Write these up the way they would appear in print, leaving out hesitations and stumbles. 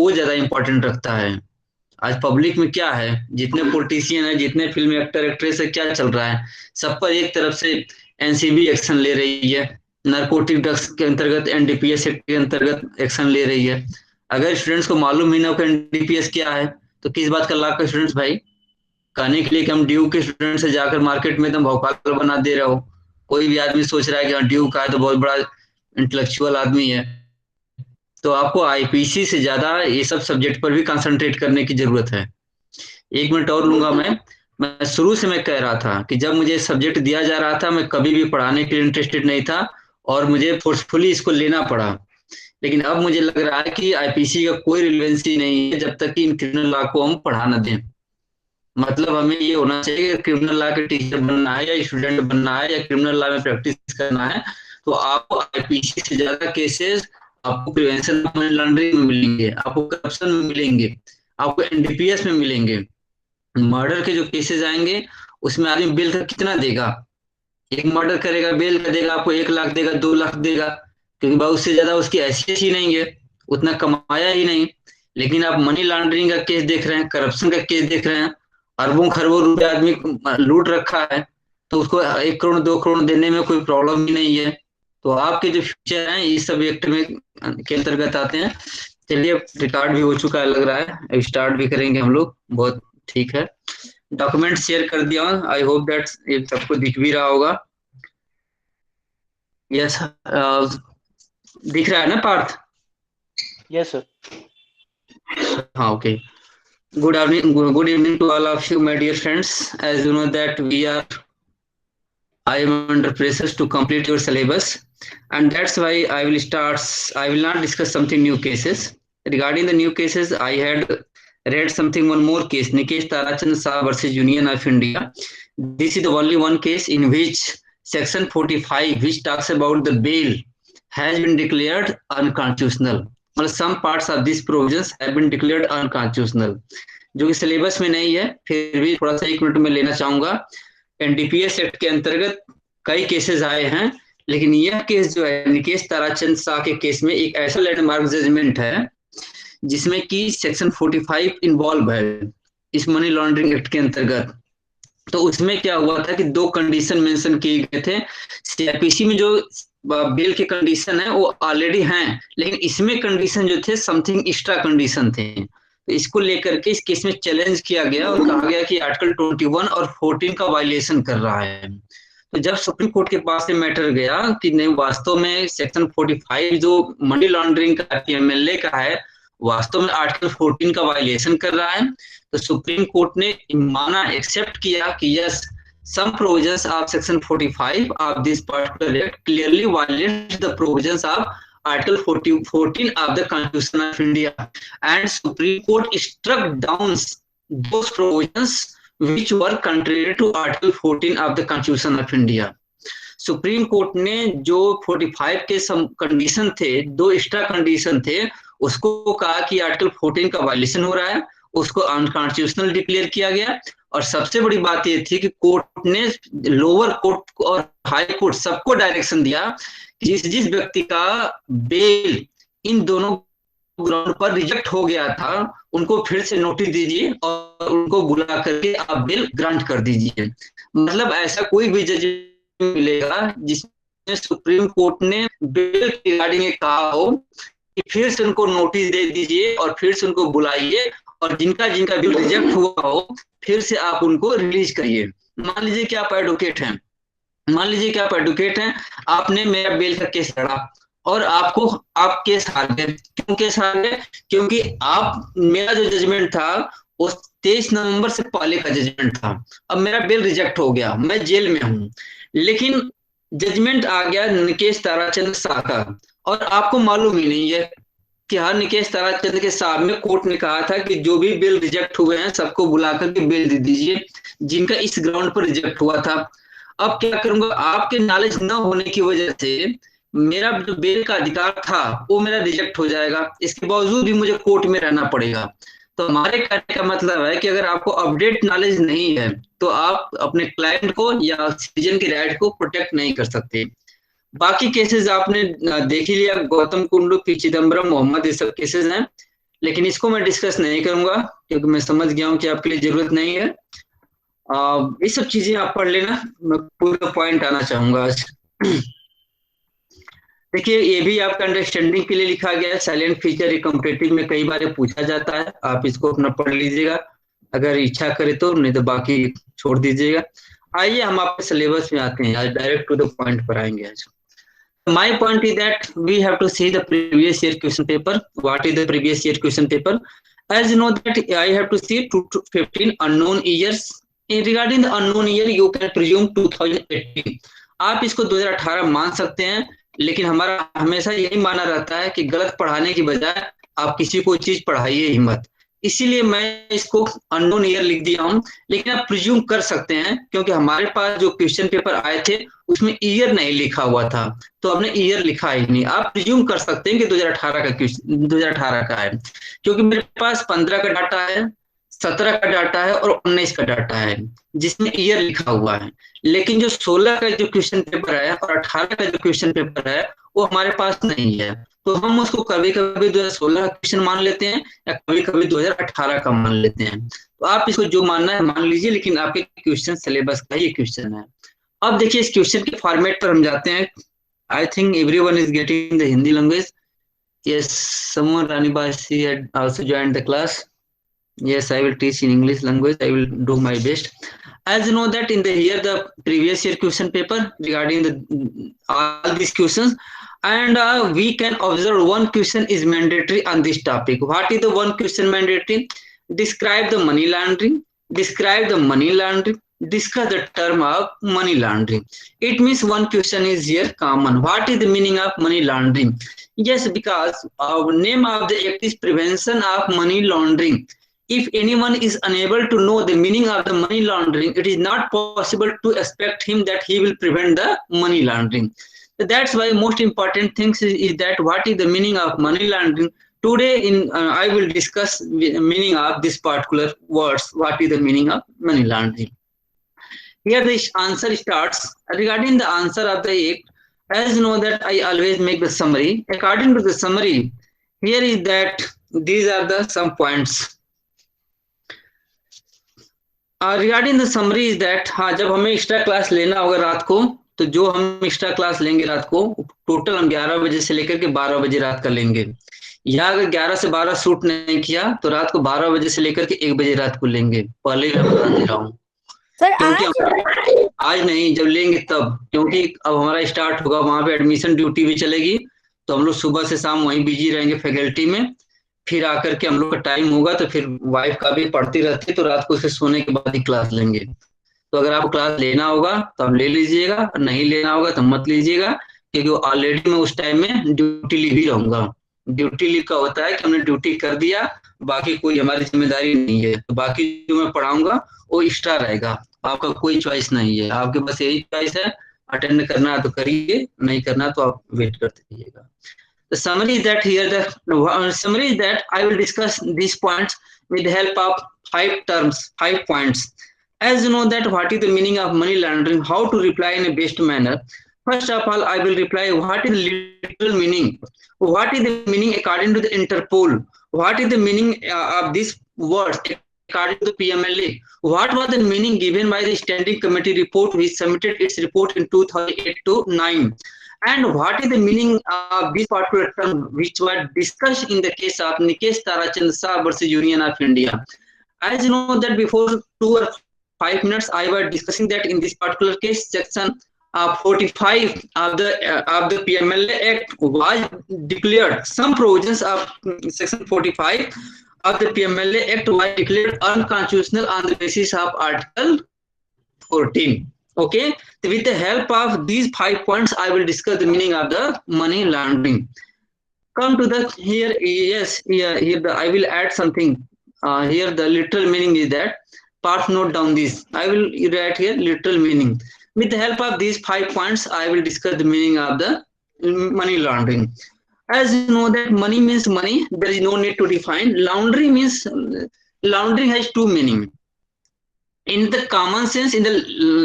वो ज्यादा इंपॉर्टेंट रखता है। आज पब्लिक में क्या है, जितने पॉलिटिशियन है, जितने फिल्म एक्टर एक्ट्रेस है, क्या चल रहा है, सब पर एक तरफ से एनसीबी एक्शन ले रही है, नारकोटिक ड्रग्स के अंतर्गत एनडीपीएस एक्ट के अंतर्गत एक्शन ले रही है। अगर स्टूडेंट्स को मालूम ही ना हो कि एनडीपीएस क्या है, तो किस बात का लाभ का स्टूडेंट्स भाई, कहने के लिए कि हम ड्यू के स्टूडेंट से जाकर मार्केट में एकदम भौकाल बना दे रहे हो। कोई भी आदमी सोच रहा है कि हाँ ड्यू का है तो बहुत बड़ा इंटेलेक्चुअल आदमी है। तो आपको आईपीसी से ज्यादा ये सब सब्जेक्ट पर भी कंसंट्रेट करने की जरूरत है। एक मिनट और लूंगा मैं शुरू से मैं कह रहा था कि जब मुझे सब्जेक्ट दिया जा रहा था मैं कभी भी पढ़ाने के लिए इंटरेस्टेड नहीं था, और मुझे फोर्सफुली इसको लेना पड़ा। लेकिन अब मुझे लग रहा है कि आईपीसी का कोई रिलेवेंसी नहीं है जब तक कि इन क्रिमिनल लॉ को हम पढ़ा ना दें। मतलब हमें ये होना चाहिए कि क्रिमिनल लॉ के टीचर बनना है या स्टूडेंट बनना है या क्रिमिनल लॉ में प्रैक्टिस करना है, तो आपको आईपीसी से ज्यादा केसेस आपको प्रिवेंशन ऑफ मनी लॉन्ड्रिंग में मिलेंगे, आपको करप्शन में मिलेंगे, आपको एनडीपीएस में मिलेंगे। मर्डर के जो केसेस आएंगे उसमें आदमी बेल का कितना देगा, एक मर्डर करेगा बेल का देगा आपको 1 लाख देगा, 2 लाख देगा, क्योंकि भाई उससे ज्यादा उसकी हैसियत ही नहीं है, उतना कमाया ही नहीं। लेकिन आप मनी लॉन्ड्रिंग का केस देख रहे हैं, करप्शन का केस देख रहे हैं, अरबों खरबों रुपए आदमी लूट रखा है, तो उसको 1 करोड़ 2 करोड़ देने में कोई प्रॉब्लम ही नहीं है। तो आपके जो फ्यूचर हैं इस सब एक्ट में के अंतर्गत आते हैं। चलिए रिकॉर्ड भी हो चुका है लग रहा है, स्टार्ट भी करेंगे हम लोग, बहुत ठीक है। डॉक्यूमेंट शेयर कर दिया, आई होप दैट ये सबको दिख भी रहा होगा। यस, दिख रहा है ना पार्थ? Yes, sir. हाँ, okay. Good evening to all of you, my dear friends. As you know that I am under pressure to complete your syllabus, and that's why I will start. I will not discuss something new cases. Regarding the new cases, I had read something one more case, Nikesh Tarachand Shah versus Union of India. This is the only one case in which Section 45, which talks about the bail, has been declared unconstitutional. Well, some parts of these provisions have been declared unconstitutional. जो कि syllabus में नहीं है, फिर भी थोड़ा सा 1 minute में लेना चाहूंगा। एनडीपीएस एक्ट के अंतर्गत कई केसेस आए हैं, लेकिन यह केस जो है निकेश ताराचंद शाह के केस में एक ऐसा लैंडमार्क जजमेंट है जिसमें कि सेक्शन 45 इन्वॉल्व है इस मनी लॉन्ड्रिंग एक्ट के अंतर्गत। तो उसमें क्या हुआ था कि 2 कंडीशन मेंशन किए गए थे। सीआरपीसी में जो बेल के कंडीशन है वो ऑलरेडी हैं, लेकिन इसमें कंडीशन जो थे समथिंग एक्स्ट्रा कंडीशन थे। तो इसको लेकर के इस केस में चैलेंज किया गया और कहा गया कि आर्टिकल 21 और 14 का वायलेशन कर रहा है। तो जब सुप्रीम कोर्ट के पास से मैटर गया कि नहीं, वास्तव में सेक्शन 45 जो मनी लॉन्ड्रिंग का पीएमएलए का है वास्तव में आर्टिकल 14 का वायलेशन कर रहा है, तो सुप्रीम कोर्ट ने माना, एक्सेप्ट किया कि yes, some provisions of section 45 of this particular act clearly violates the provisions of article 14 of the Constitution of India, and Supreme Court struck down those provisions which were contrary to article 14 of the Constitution of India. Supreme court ने जो 45 के condition थे, 2 extra condition थे, उसको कहा कि article 14 का violation हो रहा है, उसको अनकॉन्स्टिट्यूशनल डिक्लेयर किया गया। और सबसे बड़ी बात यह थी कि कोर्ट ने, लोअर कोर्ट और हाई कोर्ट सबको डायरेक्शन दिया कि जिस जिस व्यक्ति का बेल इन दोनों ग्राउंड पर रिजेक्ट हो गया था उनको फिर से नोटिस दीजिए और उनको बुला करके आप बेल ग्रांट कर दीजिए। मतलब ऐसा कोई भी जज मिलेगा जिसमें सुप्रीम कोर्ट ने बेल रिगार्डिंग कहा हो कि फिर से उनको नोटिस दे दीजिए और फिर से उनको बुलाइए, और जिनका जिनका बिल रिजेक्ट हुआ हो फिर से आप उनको रिलीज करिए। मान लीजिए कि आप एडवोकेट हैं, आपने मेरा बेल का केस लड़ा और आप केस हार गए। क्यों केस हार गए? क्योंकि मेरा जो जजमेंट था वो 23 नवंबर से पहले का जजमेंट था। अब मेरा बेल रिजेक्ट हो गया, मैं जेल में हूं, लेकिन जजमेंट आ गया निकेश ताराचंद शाह का, और आपको मालूम ही नहीं है कि हाँ, निकेश ताराचंद के साहब में कोर्ट ने कहा था कि जो भी बिल रिजेक्ट हुए हैं सबको बुला करके बिल दे दीजिए जिनका इस ग्राउंड पर रिजेक्ट हुआ था। अब क्या करूंगा, आपके नॉलेज न होने की वजह से मेरा जो बेल का अधिकार था वो मेरा रिजेक्ट हो जाएगा, इसके बावजूद भी मुझे कोर्ट में रहना पड़ेगा। तो हमारे कहने का मतलब है कि अगर आपको अपडेट नॉलेज नहीं है तो आप अपने क्लाइंट को या सिटीजन के राइट को प्रोटेक्ट नहीं कर सकते। बाकी केसेस आपने देख ही लिया, गौतम कुंडू, पी चिदम्बरम, मोहम्मद, ये सब केसेस हैं। लेकिन इसको मैं डिस्कस नहीं करूंगा क्योंकि मैं समझ गया हूँ कि आपके लिए जरूरत नहीं है। ये सब चीजें आप पढ़ लेना, मैं पूरा पॉइंट आना चाहूंगा आज। देखिए, ये भी आपका अंडरस्टैंडिंग के लिए लिखा गया है। साइलेंट फीचर कॉम्पिटिटिव में कई बार पूछा जाता है, आप इसको अपना पढ़ लीजिएगा अगर इच्छा करे तो, नहीं तो बाकी छोड़ दीजिएगा। आइए हम आपके सिलेबस में आते हैं, आज डायरेक्ट टू द पॉइंट पर आएंगे आज। My point is that we have to see the previous year question paper. What is the previous year question paper? As you know that I have to see 15 unknown years. Regarding the unknown year, you can presume 2018. आप इसको 2018 मान सकते हैं, लेकिन हमारा हमेशा यही माना रहता है कि गलत पढ़ाने की बजाय आप किसी को चीज पढ़ाइए ही मत। इसीलिए मैं इसको अननोन ईयर लिख दिया हूं, लेकिन आप प्रिज्यूम कर सकते हैं क्योंकि हमारे पास जो क्वेश्चन पेपर आए थे उसमें ईयर नहीं लिखा हुआ था, तो आपने ईयर लिखा ही नहीं। आप प्रिज्यूम कर सकते हैं कि 2018 का क्वेश्चन 2018 का है, क्योंकि मेरे पास 15 का डाटा है, 17 का डाटा है और 19 का डाटा है जिसमें ईयर लिखा हुआ है। लेकिन जो 16 का जो क्वेश्चन पेपर है और 18 का जो क्वेश्चन पेपर है वो हमारे पास नहीं है, तो हम उसको कभी कभी 2016 का क्वेश्चन मान लेते हैं या कभी कभी 2018 का मान लेते हैं। तो आप इसको जो मानना है मान लीजिए, लेकिन आपके क्वेश्चन सिलेबस का ये क्वेश्चन है। अब देखिए इस क्वेश्चन के फॉर्मेट पर हम जाते हैं। I think everyone is getting the Hindi language. Yes, someone Rani Basi had also joined the class. Yes, I will teach in English language. I will do my best. As you know that in the here the previous year question paper regarding the all these questions, and we can observe one question is mandatory on this topic. What is the one question mandatory? Describe the money laundering. Describe the money laundering. Discuss the term of money laundering. It means one question is here common. What is the meaning of money laundering? Yes, because name of the act is prevention of money laundering. If anyone is unable to know the meaning of the money laundering, it is not possible to expect him that he will prevent the money laundering. So that's why most important things is that what is the meaning of money laundering. Today I will discuss the meaning of this particular words. What is the meaning of money laundering? Here the answer starts. Regarding the answer of the act, as you know that I always make the summary. According to the summary, here is that these are the some points. Regarding the summary is that, हाँ, जब हमें extra class लेना होगा रात को, तो जो हम एक्स्ट्रा क्लास लेंगे रात को टोटल हम 11 बजे से लेकर के 12 बजे रात का लेंगे। या अगर 11 से 12 शूट नहीं किया तो रात को 12 बजे से लेकर के 1 बजे रात को लेंगे। पहले ही मैं बता दे रहा हूँ, क्योंकि आज नहीं, जब लेंगे तब, क्योंकि अब हमारा स्टार्ट होगा, वहां पे एडमिशन ड्यूटी भी चलेगी, तो हम लोग सुबह से शाम वहीं बिजी रहेंगे फैकल्टी में। फिर आकर के हम लोग का टाइम होगा तो फिर वाइफ का भी पढ़ती रहती है, तो रात को उसे सोने के बाद ही क्लास लेंगे। तो अगर आपको क्लास लेना होगा तो आप ले लीजिएगा, और नहीं लेना होगा तो मत लीजिएगा, क्योंकि ऑलरेडी मैं उस टाइम में ड्यूटी लीव ही रहूंगा। ड्यूटी लीव का होता है कि हमने ड्यूटी कर दिया, बाकी कोई हमारी जिम्मेदारी नहीं है, तो बाकी जो मैं पढ़ाऊंगा वो एक्स्ट्रा रहेगा, आपका कोई चॉइस नहीं है, आपके पास यही चॉइस है, अटेंड करना तो करिए, नहीं करना तो आप वेट करते रहिएगा। The summary is that here the summary is that I will discuss these points with the help of 5 terms, 5 points. As you know that what is the meaning of money laundering, how to reply in a best manner. First of all, I will reply what is the literal meaning. What is the meaning according to the Interpol? What is the meaning of these words according to the PMLA? What was the meaning given by the Standing Committee report which submitted its report in 2008 to 9? And what is the meaning of this particular term which was discussed in the case of Nikesh Tarachand Shah versus Union of India? As you know that before 2 or 5 minutes I was discussing that in this particular case section 45 of the PMLA Act was declared. Some provisions of section 45 of the PMLA Act was declared unconstitutional on the basis of Article 14. Okay, with the help of these 5 points, I will discuss the meaning of the money laundering. Come to the here, yes, here I will add something. Here the literal meaning is that. Part note down this. I will write here literal meaning. With the help of these 5 points, I will discuss the meaning of the money laundering. As you know that money means money. There is no need to define. Laundering means laundering has 2 meanings. In the common sense, in the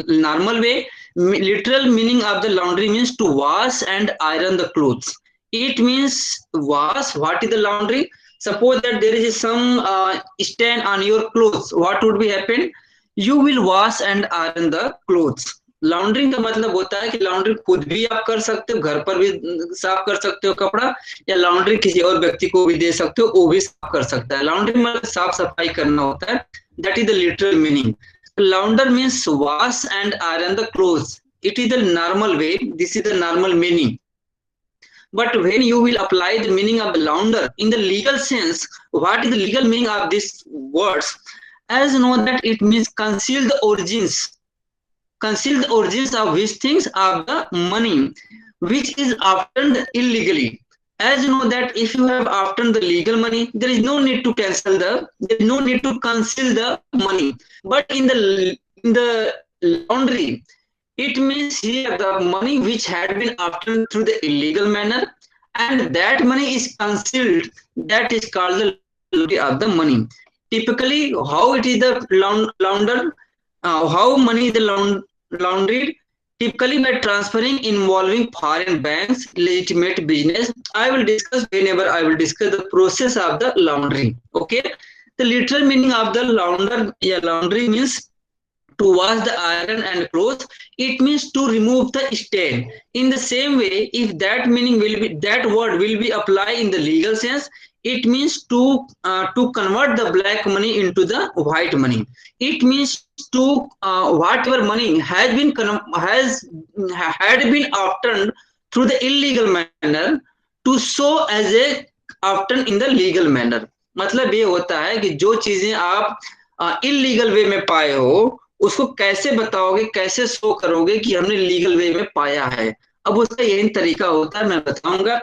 normal way, literal meaning of the laundry means to wash and iron the clothes. It means wash. What is the laundry? Suppose that there is some stain on your clothes. What would be happen? You will wash and iron the clothes. Laundering का मतलब होता है कि laundry खुद भी आप कर सकते हो, घर पर भी साफ कर सकते हो कपड़ा, या लॉन्ड्री किसी और व्यक्ति को भी दे सकते हो, वो भी साफ कर सकता है। लॉन्ड्री मतलब साफ सफाई करना होता है। That is the literal meaning. लॉन्डर means wash and iron the clothes. It is the normal way, this is the normal meaning. But when you will apply the meaning of the launder in the legal sense, what is the legal meaning of these words? As you know that it means conceal the origins. Conceal the origins of which things of the money, which is obtained illegally. As you know that if you have obtained the legal money, there is no need to there is no need to conceal the money. But in the laundry, it means here the money which had been obtained through the illegal manner, and that money is concealed. That is called the laundry of the money. Typically, how it is the launder, how money is the laundered? Typically by transferring involving foreign banks, legitimate business. I will discuss whenever I will discuss the process of the laundering. Okay, the literal meaning of the laundry means to wash the iron and clothes. It means to remove the stain. In the same way, if that meaning will be, that word will be applied in the legal sense, it means to convert the black money into the white money. It means to whatever money had been obtained through the illegal manner to show as a obtained in the legal manner. मतलब ये होता है कि जो चीजें आप illegal वे में पाए हो, उसको कैसे बताओगे, कैसे शो करोगे कि हमने लीगल वे में पाया है। अब उसका यही तरीका होता है, मैं बताऊंगा।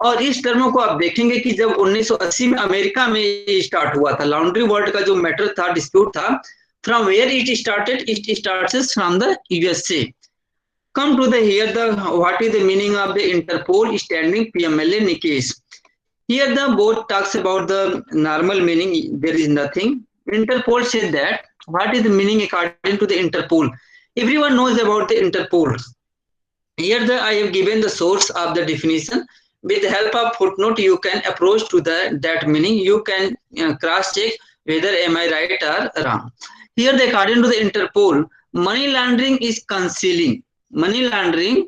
और इस टर्म को आप देखेंगे कि जब 1980 में अमेरिका में स्टार्ट हुआ था, लॉन्ड्री वर्ड का जो मैटर था, डिस्प्यूट था, from where it starts from the USA. Come to the here the what is the meaning of the Interpol standing PMLA case. Here the board talks about the normal meaning. There is nothing. Interpol said that what is the meaning according to the Interpol. Everyone knows about the Interpol. Here I have given the source of the definition. With the help of footnote, you can approach to that meaning. You can cross check whether am I right or wrong. Here, according to the Interpol, money laundering is concealing. Money laundering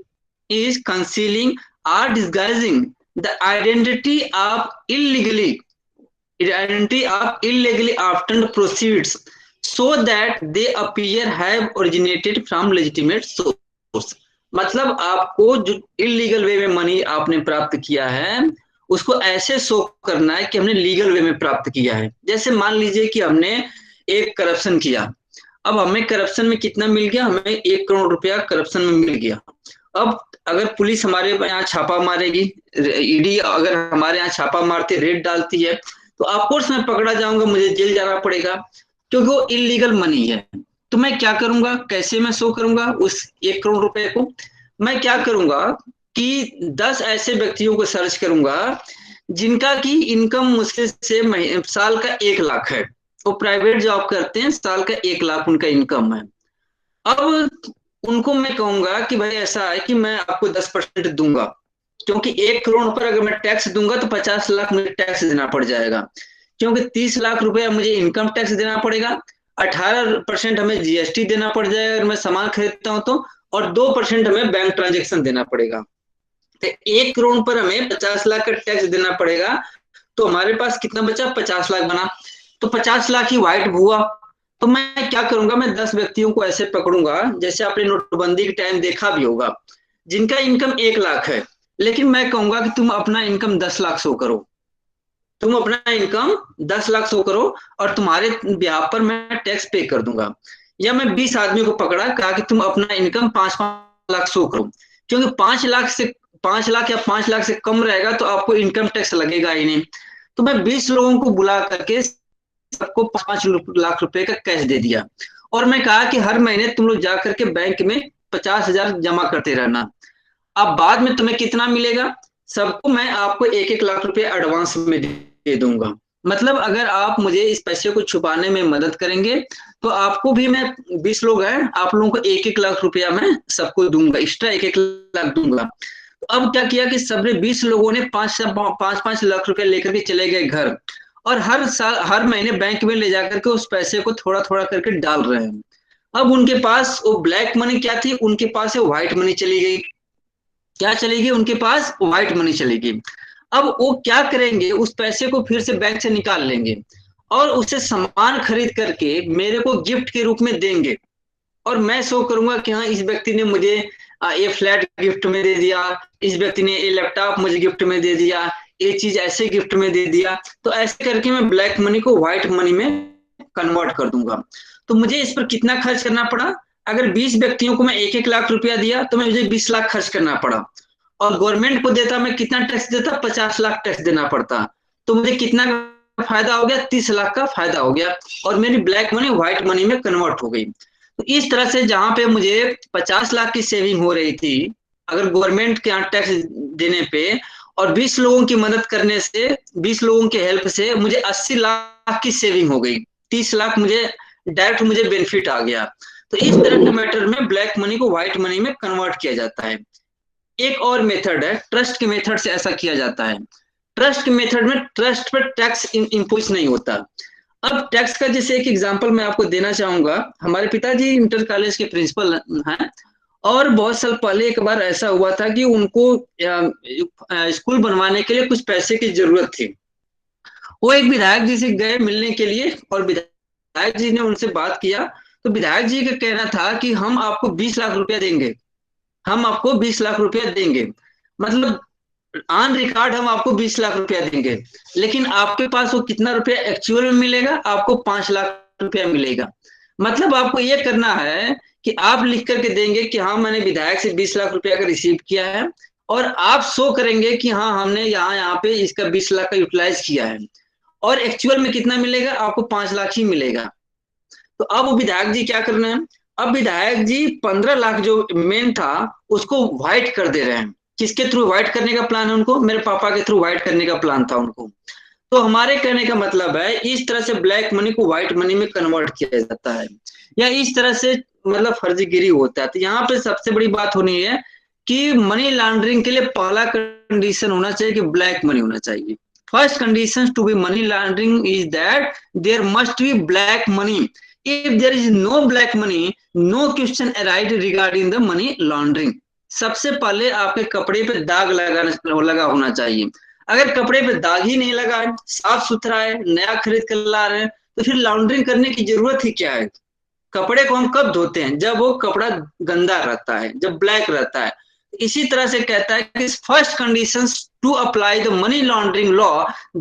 is concealing or disguising the identity of illegally obtained proceeds so that they appear have originated from legitimate source. मतलब आपको जो illegal वे में money आपने प्राप्त किया है, उसको ऐसे शो करना है कि हमने लीगल वे में प्राप्त किया है। जैसे मान लीजिए कि हमने एक करप्शन किया, अब हमें करप्शन में कितना मिल गया, हमें 1 करोड़ रुपया करप्शन में मिल गया। अब अगर पुलिस हमारे यहाँ छापा मारेगी, ईडी अगर हमारे यहाँ छापा मारती, रेड डालती है, तो ऑफकोर्स मैं पकड़ा जाऊंगा, मुझे जेल जाना पड़ेगा, क्योंकि वो इलीगल मनी है। तो मैं क्या करूंगा, कैसे मैं शो करूंगा उस 1 करोड़ रुपए को? मैं क्या करूंगा कि 10 ऐसे व्यक्तियों को सर्च करूंगा जिनका की इनकम मुश्किल से साल का 1 लाख है, वो प्राइवेट जॉब करते हैं, साल का 1 लाख उनका इनकम है। अब उनको मैं कहूंगा कि भाई ऐसा है कि मैं आपको 10% दूंगा, क्योंकि 1 करोड़ पर अगर मैं टैक्स दूंगा तो 50 लाख मुझे टैक्स देना पड़ जाएगा, क्योंकि 30 लाख रुपया मुझे इनकम टैक्स देना पड़ेगा, 18% हमें जीएसटी देना पड़ जाएगा अगर मैं सामान खरीदता हूं तो, और 2% हमें बैंक ट्रांजेक्शन देना पड़ेगा। तो 1 करोड़ पर हमें 50 लाख का टैक्स देना पड़ेगा, तो हमारे पास कितना बचा, 50 लाख बना, तो 50 लाख ही व्हाइट हुआ। तो मैं क्या करूंगा, मैं 10 व्यक्तियों को ऐसे पकड़ूंगा, जैसे आपने नोटबंदी के टाइम देखा भी होगा, जिनका इनकम 1 लाख है, लेकिन मैं कहूंगा कि तुम अपना इनकम 10 लाख शो करो, तुम अपना इनकम 10 लाख शो करो और तुम्हारे ब्याह पर मैं टैक्स पे कर दूंगा। या मैं 20 आदमी को पकड़ा, कहा कि तुम अपना इनकम 5 लाख शो करो, क्योंकि 5 लाख या 5 लाख से कम रहेगा तो आपको इनकम टैक्स लगेगा ही नहीं। तो मैं 20 लोगों को बुला करके सबको 5 लाख रुपए का कैश दे दिया, और मैं कहा कि हर महीने तुम लोग जा करके बैंक में 50,000 जमा करते रहना। अब बाद में तुम्हें कितना मिलेगा, सबको मैं आपको 1-1 लाख रुपए एडवांस में दे दूंगा। मतलब अगर आप मुझे इस पैसे को छुपाने में मदद करेंगे तो आपको भी मैं, 20 लोग हैं, आप लोगों को 1-1 लाख रुपया मैं सबको दूंगा, एक्स्ट्रा 1-1 लाख दूंगा। तो अब क्या किया कि सबने 20 लोगों ने 5-5 लाख रुपए लेकर के चले गए घर, और हर साल हर महीने बैंक में ले जाकर के उस पैसे को थोड़ा थोड़ा करके डाल रहे हैं। अब उनके पास वो ब्लैक मनी क्या थी, उनके पास वो व्हाइट मनी चली गई। क्या चली गई? उनके पास व्हाइट मनी चली गई। अब वो क्या करेंगे, उस पैसे को फिर से बैंक से निकाल लेंगे और उससे सामान खरीद करके मेरे को गिफ्ट के रूप में देंगे, और मैं शो करूंगा कि हाँ, इस व्यक्ति ने मुझे ये फ्लैट गिफ्ट में दे दिया, इस व्यक्ति ने ये लैपटॉप मुझे गिफ्ट में दे दिया, ये चीज ऐसे गिफ्ट में दे दिया। तो ऐसे करके मैं ब्लैक मनी को व्हाइट मनी में कन्वर्ट कर दूंगा। तो मुझे इस पर कितना खर्च करना पड़ा? अगर 20 व्यक्तियों को मैं 1-1 लाख रुपया दिया तो मुझे 20 लाख खर्च करना पड़ा, और गवर्नमेंट को देता मैं कितना टैक्स देता? 50 लाख टैक्स देना पड़ता। तो मुझे कितना फायदा हो गया? 30 लाख का फायदा हो गया, और मेरी ब्लैक मनी व्हाइट मनी में कन्वर्ट हो गई। तो इस तरह से जहां पे मुझे 50 लाख की सेविंग हो रही थी अगर गवर्नमेंट के यहाँ टैक्स देने पे, और 20 लोगों की मदद करने से, 20 लोगों की हेल्प से मुझे 80 लाख की सेविंग हो गई। 30 लाख मुझे डायरेक्ट मुझे बेनिफिट आ गया। तो इस तरह के मैटर में ब्लैक मनी को व्हाइट मनी में कन्वर्ट किया जाता है। एक और मेथड है, ट्रस्ट के मेथड से ऐसा किया जाता है। ट्रस्ट के मेथड में ट्रस्ट पर टैक्स इम्पोज नहीं होता। अब टैक्स का जैसे एक एग्जांपल मैं आपको देना चाहूंगा। हमारे पिताजी इंटर कॉलेज के प्रिंसिपल हैं, और बहुत साल पहले एक बार ऐसा हुआ था कि उनको स्कूल बनवाने के लिए कुछ पैसे की जरूरत थी। वो एक विधायक जी से गए मिलने के लिए, और विधायक जी ने उनसे बात किया। तो विधायक जी का कहना था कि हम आपको 20 लाख रुपया देंगे, हम आपको 20 लाख रुपया देंगे, मतलब ऑन रिकॉर्ड हम आपको 20 लाख रुपया देंगे, लेकिन आपके पास वो कितना रुपया एक्चुअल में मिलेगा? आपको 5 लाख रुपया मिलेगा। मतलब आपको ये करना है कि आप लिख करके देंगे कि हाँ, मैंने विधायक से 20 लाख रुपया का रिसीव किया है, और आप शो करेंगे कि हाँ, हमने यहाँ यहाँ पे इसका 20 लाख का यूटिलाइज किया है, और एक्चुअल में कितना मिलेगा? आपको 5 लाख ही मिलेगा। तो अब वो विधायक जी क्या करना है? अब विधायक जी 15 लाख जो मेन था उसको व्हाइट कर दे रहे हैं। किसके थ्रू व्हाइट करने का प्लान है उनको? मेरे पापा के थ्रू व्हाइट करने का प्लान था उनको। तो हमारे कहने का मतलब है, इस तरह से ब्लैक मनी को व्हाइट मनी में कन्वर्ट किया जाता है, या इस तरह से मतलब फर्जीगिरी होता है। तो यहाँ पे सबसे बड़ी बात होनी है कि मनी लॉन्ड्रिंग के लिए पहला कंडीशन होना चाहिए कि ब्लैक मनी होना चाहिए। First condition to be money laundering is that there must be black money. If there is no black money, no question arise regarding the money laundering. सबसे पहले आपके कपड़े पे दाग लगा होना चाहिए। अगर कपड़े पे दाग ही नहीं लगा है, साफ सुथरा है, नया खरीद कर ला रहे हैं, तो फिर लॉन्ड्रिंग करने की जरूरत ही क्या है? कपड़े को हम कब धोते हैं? जब वो कपड़ा गंदा रहता है, जब ब्लैक रहता है। इसी तरह से कहता है कि first condition to apply the money laundering law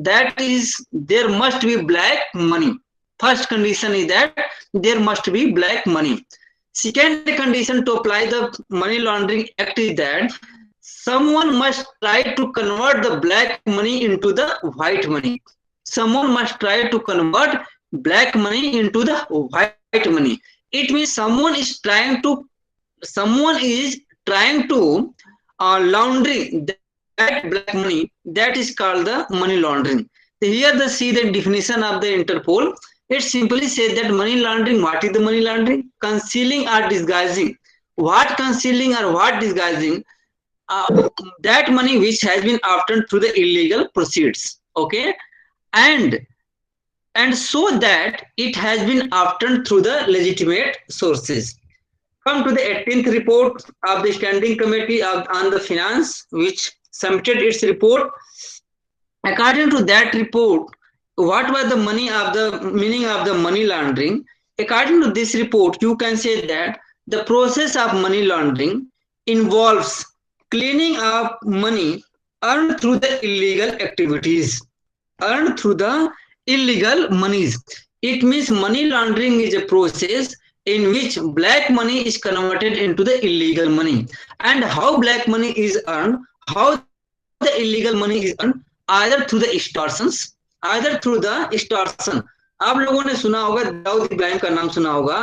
that is there must be black money. First condition is that there must be black money. Second condition to apply the money laundering act is that someone must try to convert the black money into the white money. Someone must try to convert black money into the white money. It means someone is trying to laundering that black money. That is called the money laundering. Here the see the definition of the Interpol. It simply says that money laundering, what is the money laundering? Concealing or disguising. What concealing or what disguising? That money which has been obtained through the illegal proceeds. Okay? And so that it has been obtained through the legitimate sources. Come to the 18th report of the Standing Committee on the Finance, which submitted its report. According to that report, what was the meaning of the money laundering? According to this report, you can say that the process of money laundering involves cleaning up money earned through the illegal activities, earned through the illegal monies. It means money laundering is a process in which black money is converted into the illegal money. And how black money is earned, how the illegal money is earned, either through the extortions, आप लोगों ने सुना होगा, दाऊद इब्राहिम का नाम सुना होगा,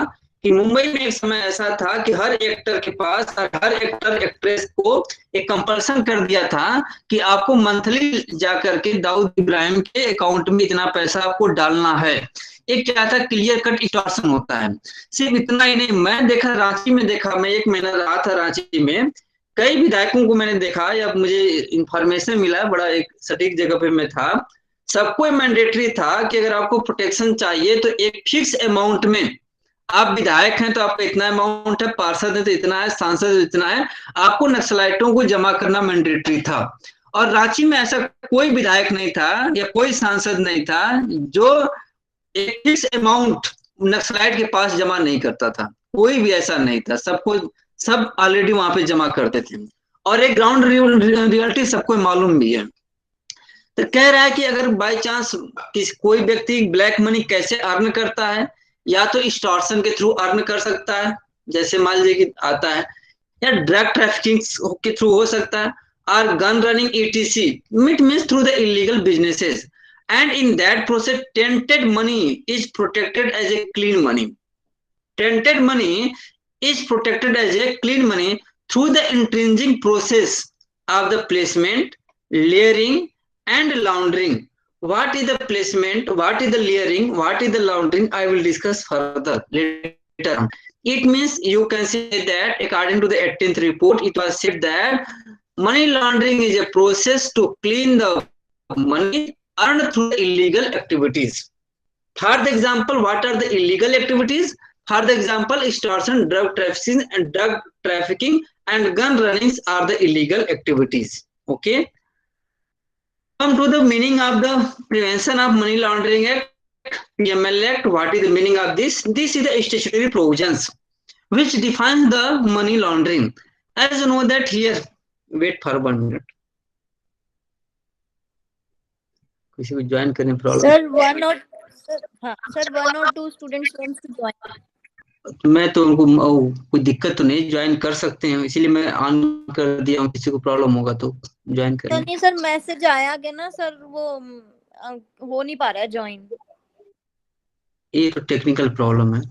कि मुंबई में एक समय ऐसा था कि हर एक्टर के पास और हर एक्टर एक्ट्रेस को एक कंपल्सन कर दिया था कि आपको मंथली जाकर के दाऊद इब्राहिम के अकाउंट में इतना पैसा आपको डालना है। एक क्या था, क्लियर कट एक्सटॉर्शन होता है। सिर्फ इतना ही नहीं, मैं देखा, रांची में देखा, मैं 1 महीना रहा था रांची में, कई विधायकों को मैंने देखा या मुझे इंफॉर्मेशन मिला, बड़ा एक सटीक जगह पे मैं था, सबको मैंडेटरी था कि अगर आपको प्रोटेक्शन चाहिए तो एक फिक्स अमाउंट में, आप विधायक हैं तो आपका इतना अमाउंट है, पार्षद है तो इतना है, सांसद है तो इतना है, आपको नक्सलाइटों को जमा करना मैंडेटरी था। और रांची में ऐसा कोई विधायक नहीं था या कोई सांसद नहीं था जो एक फिक्स अमाउंट नक्सलाइट के पास जमा नहीं करता था। कोई भी ऐसा नहीं था, सबको सब ऑलरेडी वहां पे जमा करते थे। और एक ग्राउंड रियलिटी सबको मालूम भी है। तो कह रहा है कि अगर बाय चांस कोई व्यक्ति ब्लैक मनी कैसे अर्न करता है, या तो एक्सटॉर्शन के थ्रू अर्न कर सकता है, जैसे मान लीजिए कि आता है, या ड्रग ट्रैफिकिंग के थ्रू हो सकता है, और gun running etc, it means through the illegal businesses, and in that process tainted money is protected as a clean money. Tainted money is protected as a clean money through the intrinsic process of the placement, layering, and laundering. What is the placement? What is the layering? What is the laundering? I will discuss further later on. It means you can say that according to the 18th report, it was said that money laundering is a process to clean the money earned through illegal activities. For the example, what are the illegal activities? For the example, extortion, drug trafficking, and gun runnings are the illegal activities. Okay. Come to the meaning of the Prevention of Money Laundering Act, PML Act. What is the meaning of this? This is the statutory provisions which defines the money laundering. As you know that here, wait for 1 minute. किसी को join करने problem? Sir 1 or 2 students want to join. मैं तो उनको कोई दिक्कत तो नहीं, ज्वाइन कर सकते हैं, इसीलिए मैं ऑन कर दिया हूँ, किसी को प्रॉब्लम होगा तो ज्वाइन करें। नहीं सर, मैसेज आया कि ना सर वो हो नहीं पा रहा है ज्वाइन। ये तो टेक्निकल प्रॉब्लम है,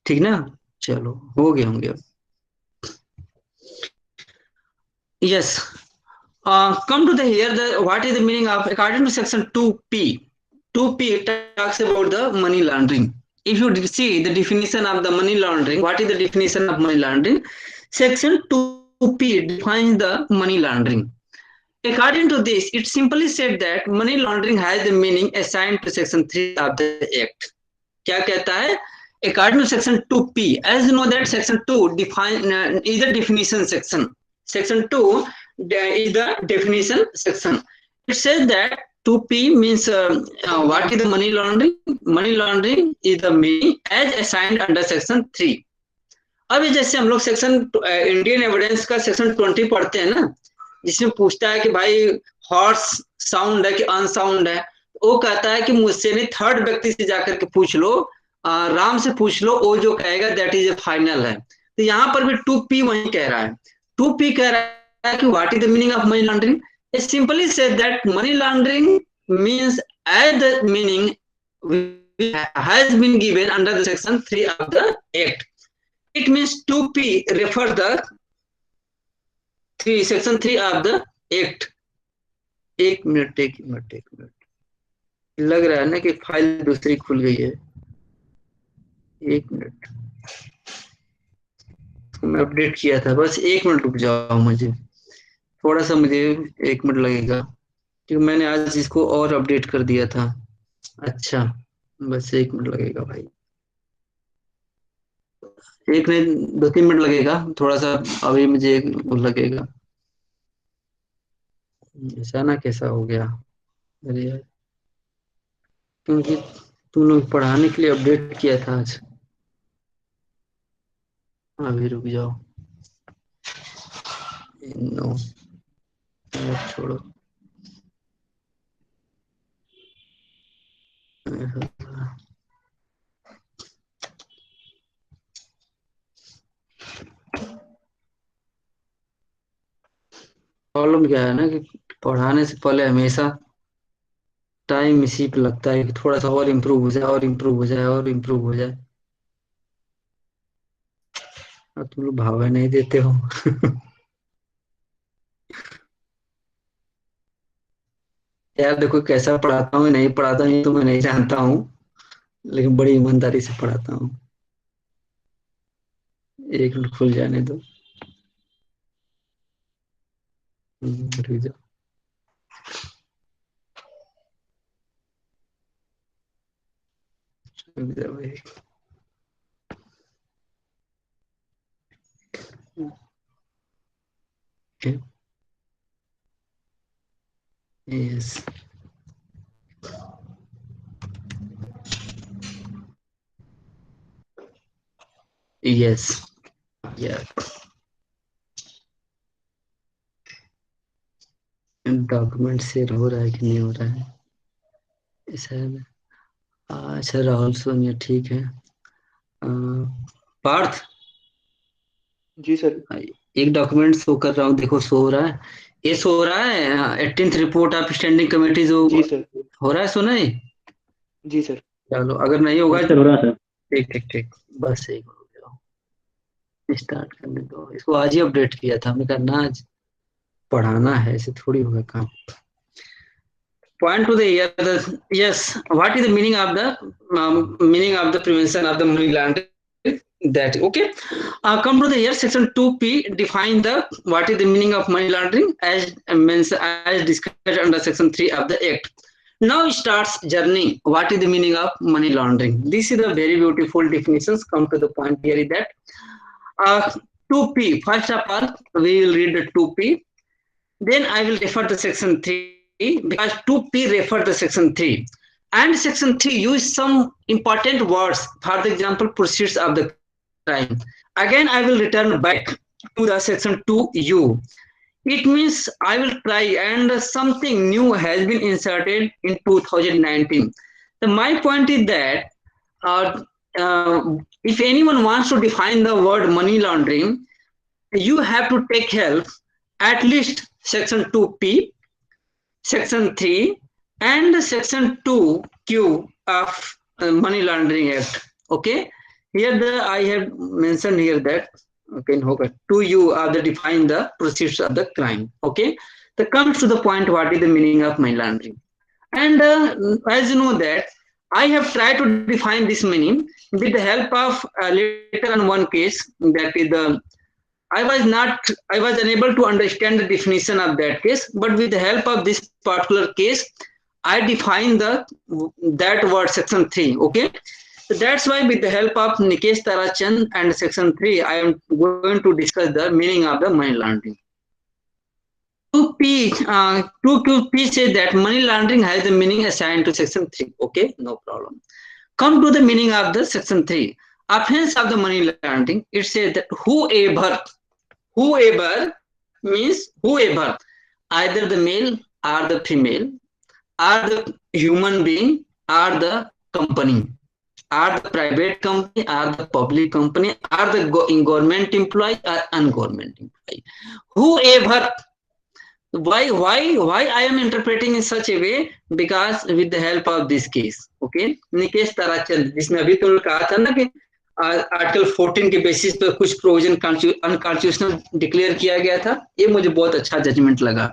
ठीक ना, चलो हो गए होंगे अब। Yes, come to the here, the what is the meaning of, according to section 2p, 2p talks about the money laundering. If you see the definition of the money laundering, what is the definition of money laundering? Section 2p defines the money laundering. According to this, it simply said that money laundering has the meaning assigned to section 3 of the act. क्या कहता है? According to section 2p, as you know that section 2 is the definition section. Section 2 is the definition section. It says that 2p means what is the money laundering? Money laundering is the meaning as assigned under section 3. अब जैसे हम लोग section Indian evidence का section 20 पढ़ते हैं ना, जिसमें पूछता है कि भाई हॉर्स साउंड है कि अनसाउंड है, वो कहता है कि मुझसे नहीं, थर्ड व्यक्ति से जाकर के पूछ लो, राम से पूछ लो, वो जो कहेगा दैट इज ए फाइनल है। तो यहाँ पर भी 2p वही कह रहा है। 2p कह रहा है कि what is the meaning of money laundering? It simply said that money laundering means as the meaning has been given under the section 3 of the act. It means 2p refer the section 3 of the act. एक minute, लग रहा है ना कि file दूसरी खुल गई है। एक मिनट, मैं अपडेट किया था, बस 1 मिनट रुक जाओ, मुझे थोड़ा सा, मुझे 1 मिनट लगेगा क्योंकि मैंने आज इसको और अपडेट कर दिया था। अच्छा, बस 1 मिनट लगेगा भाई, 1 नहीं 2-3 मिनट लगेगा, थोड़ा सा अभी मुझे वो लगेगा। ऐसा ना कैसा हो गया, अरे यार, क्योंकि तुम लोग पढ़ाने के लिए अपडेट किया था आज। अभी रुक जाओ, नो छोड़ो, प्रॉब्लम क्या है ना कि पढ़ाने से पहले हमेशा टाइम इसी पे लगता है कि थोड़ा सा और इम्प्रूव हो जाए, और इम्प्रूव हो जाए, और इम्प्रूव हो जाए, और तुम लोग भाव नहीं देते हो। यार देखो कैसा पढ़ाता हूँ, नहीं पढ़ाता हूँ तो मैं नहीं जानता हूँ, लेकिन बड़ी ईमानदारी से पढ़ाता हूँ। 1 मिनट खुल जाने दो। रुक जाओ। रुक जाओ भाई। Yes. Yes. Yeah. Document share हो रहा है कि नहीं हो रहा है, ऐसा है ना। अच्छा राहुल सोनिया ठीक है। पार्थ, जी सर। एक डॉक्यूमेंट शो कर रहा हूँ, देखो शो हो रहा है, ये शो हो रहा है 18th report of standing committee जो जी सर। हो रहा है, सुना है? जी सर। चलो अगर नहीं होगा सर हो रहा है सर। ठीक ठीक ठीक, बस एक हो गया, स्टार्ट करने दो इसको। आज ही अपडेट किया था, हमने कहा ना आज पढ़ाना है, ऐसे थोड़ी होगा काम। Point to the here, yes, what is the meaning of the prevention of the money laundering? That okay. Come to the here, section 2p define the what is the meaning of money laundering as discussed under section 3 of the act. Now starts journey. What is the meaning of money laundering? This is a very beautiful definitions. Come to the point here is that 2p. First of all, we will read the 2p. Then I will refer to section 3 because 2p refer to section 3. And section 3 use some important words. For the example, proceeds of the crime. Again, I will return back to the section 2u. It means I will try and something new has been inserted in 2019. So my point is that if anyone wants to define the word money laundering, you have to take help at least section 2p, section 3 and section 2q of money laundering act. Okay, here I have mentioned here that okay, 2u are the define the proceeds of the crime. Okay, that comes to the point what is the meaning of money laundering. And as you know that I have tried to define this meaning with the help of later on one case, that is the I was unable to understand the definition of that case, but with the help of this particular case, I defined that word section 3. Okay, so that's why with the help of Nikesh Tarachand and section 3, I am going to discuss the meaning of the money laundering. 2P says that money laundering has the meaning assigned to section 3. Okay, no problem. Come to the meaning of the section 3. Offense of the money laundering, it says that whoever means whoever, either the male or the female, or the human being, or the company, or the private company, or the public company, or the government employee or ungovernment employee. Whoever. Why I am interpreting in such a way? Because with the help of this case, okay, Nikesh Tarachand, जिसमें अभी तो कहा था ना कि article 14 के basis पर कुछ प्रोविजन अनकॉन्स्टिट्यूशनल डिक्लेयर किया गया था, ये मुझे बहुत अच्छा जजमेंट लगा,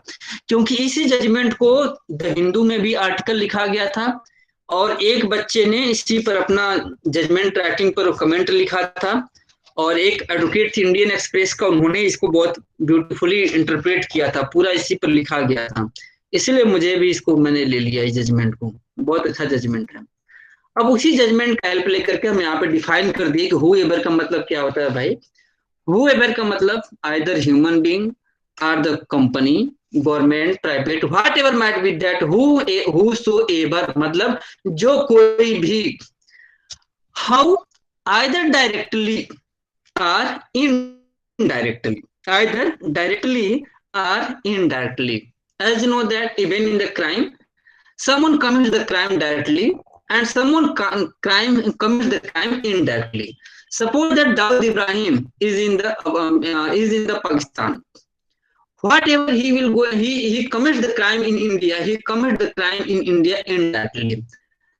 क्योंकि इसी जजमेंट को द हिंदू में भी आर्टिकल लिखा गया था और एक बच्चे ने इसी पर अपना जजमेंट राइटिंग पर कमेंट लिखा था, और एक एडवोकेट थी इंडियन एक्सप्रेस का, उन्होंने इसको बहुत ब्यूटीफुली इंटरप्रेट किया था, पूरा इसी पर लिखा गया था, इसलिए मुझे भी इसको मैंने ले लिया इस जजमेंट को, बहुत अच्छा जजमेंट है। अब उसी जजमेंट का हेल्प लेकर के हम यहाँ पे डिफाइन कर दिए कि हु एवर का मतलब क्या होता है भाई। हु एवर का मतलब either human being or the company, government, private, whatever might be that, whosoever मतलब जो कोई भी, how either directly or indirectly, either directly or indirectly. As you know that even in the crime, someone commits the crime directly and someone commits the crime indirectly. Suppose that Dawood Ibrahim is in the Pakistan. Whatever he will go, he commits the crime in India. He commits the crime in India indirectly.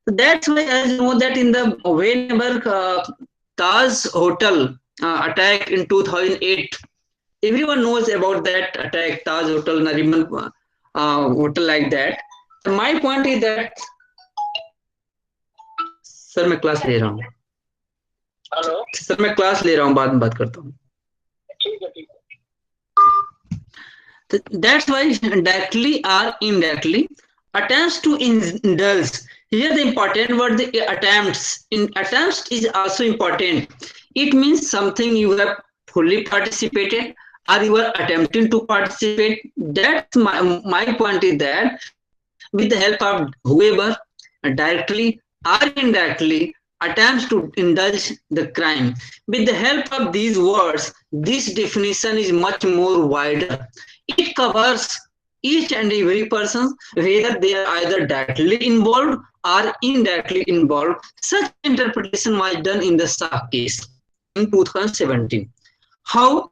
So that's why, as you know that in the whenever Taj Hotel attack in 2008, everyone knows about that attack, Taj Hotel, Nariman hotel like that. So my point is that, sir मैं class ले रहा हूँ। Hello sir, मैं class ले रहा हूँ, बाद में बात करता हूँ। ठीक है ठीक है। That's why directly or indirectly attempts to indulge. Here the important word the attempts. In attempts is also important. It means something you have fully participated or you are attempting to participate. That's my point is that with the help of whoever directly or indirectly attempts to indulge the crime. With the help of these words, this definition is much more wider. It covers each and every person, whether they are either directly involved or indirectly involved. Such interpretation was done in the Shah case in 2017. How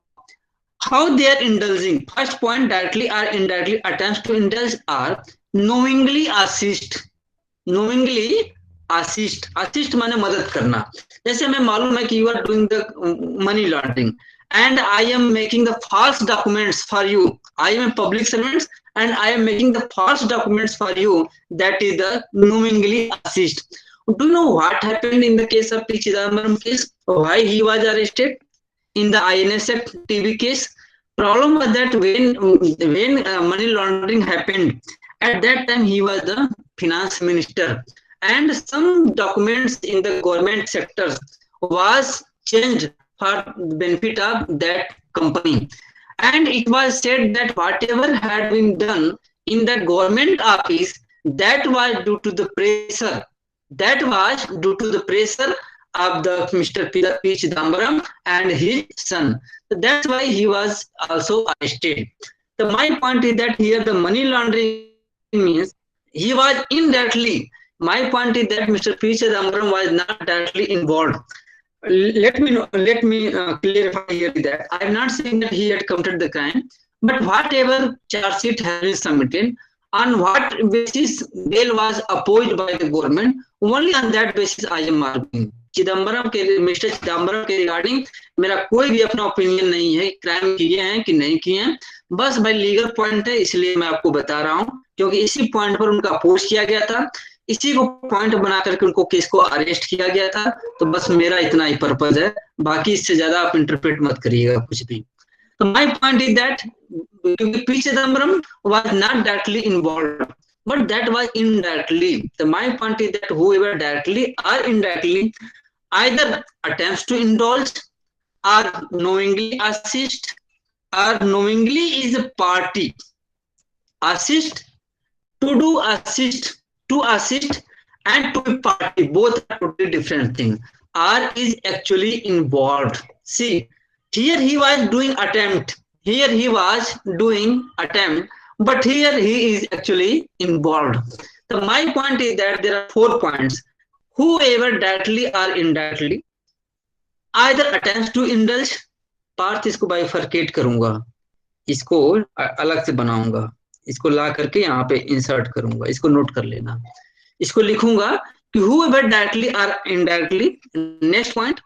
how they are indulging? First point, directly or indirectly attempts to indulge are knowingly knowingly assist माने मदद करना. जैसे हमें मालूम है कि you are doing the money laundering and I am making the false documents for you. I am a public servant and I am making the false documents for you. That is the knowingly assist. Do you know what happened in the case of P. Chidambaram case? Why he was arrested in the INSF TV case? Problem was that when money laundering happened, at that time he was the finance minister, and some documents in the government sector was changed for the benefit of that company, and it was said that whatever had been done in that government office, that was due to the pressure. That was due to the pressure of the Mr. P. Chidambaram and his son. So that's why he was also arrested. So my point is that here the money laundering means he was indirectly. My point is that Mr. P. Chidambaram was not directly involved. Let me clarify here that I am not saying that he had committed the crime, but whatever charge sheet has been submitted, on what basis bail was opposed by the government, only on that basis I am arguing. Chidambaram के mister Chidambaram के regarding मेरा कोई भी अपना opinion नहीं है, crime किए हैं कि नहीं किए हैं. बस भाई लीगल पॉइंट है, इसलिए मैं आपको बता रहा हूं, क्योंकि इसी पॉइंट पर उनका अपोज किया गया था, इसी को पॉइंट बना करके उनको केस को अरेस्ट किया गया था. तो बस मेरा इतना ही पर्पज है, बाकी इससे ज्यादा आप इंटरप्रेट मत करिएगा कुछ भी. तो my point is that P. Chidambaram was not directly involved, but that was indirectly. So my point is that whoever directly or indirectly either attempts to indulge or knowingly assist or knowingly is a party. Assist, to do assist, to assist and to be party, both are totally different things. R is actually involved. See, here he was doing attempt. Here he was doing attempt, but here he is actually involved. So my point is that there are 4 points. Whoever directly or indirectly either attempts to indulge, Parth इसको bifurcate करूंगा, इसको अलग से बनाऊंगा, इसको ला करके यहाँ पे इंसर्ट करूंगा, इसको नोट कर लेना, इसको लिखूंगा कि whoever directly or indirectly, next point,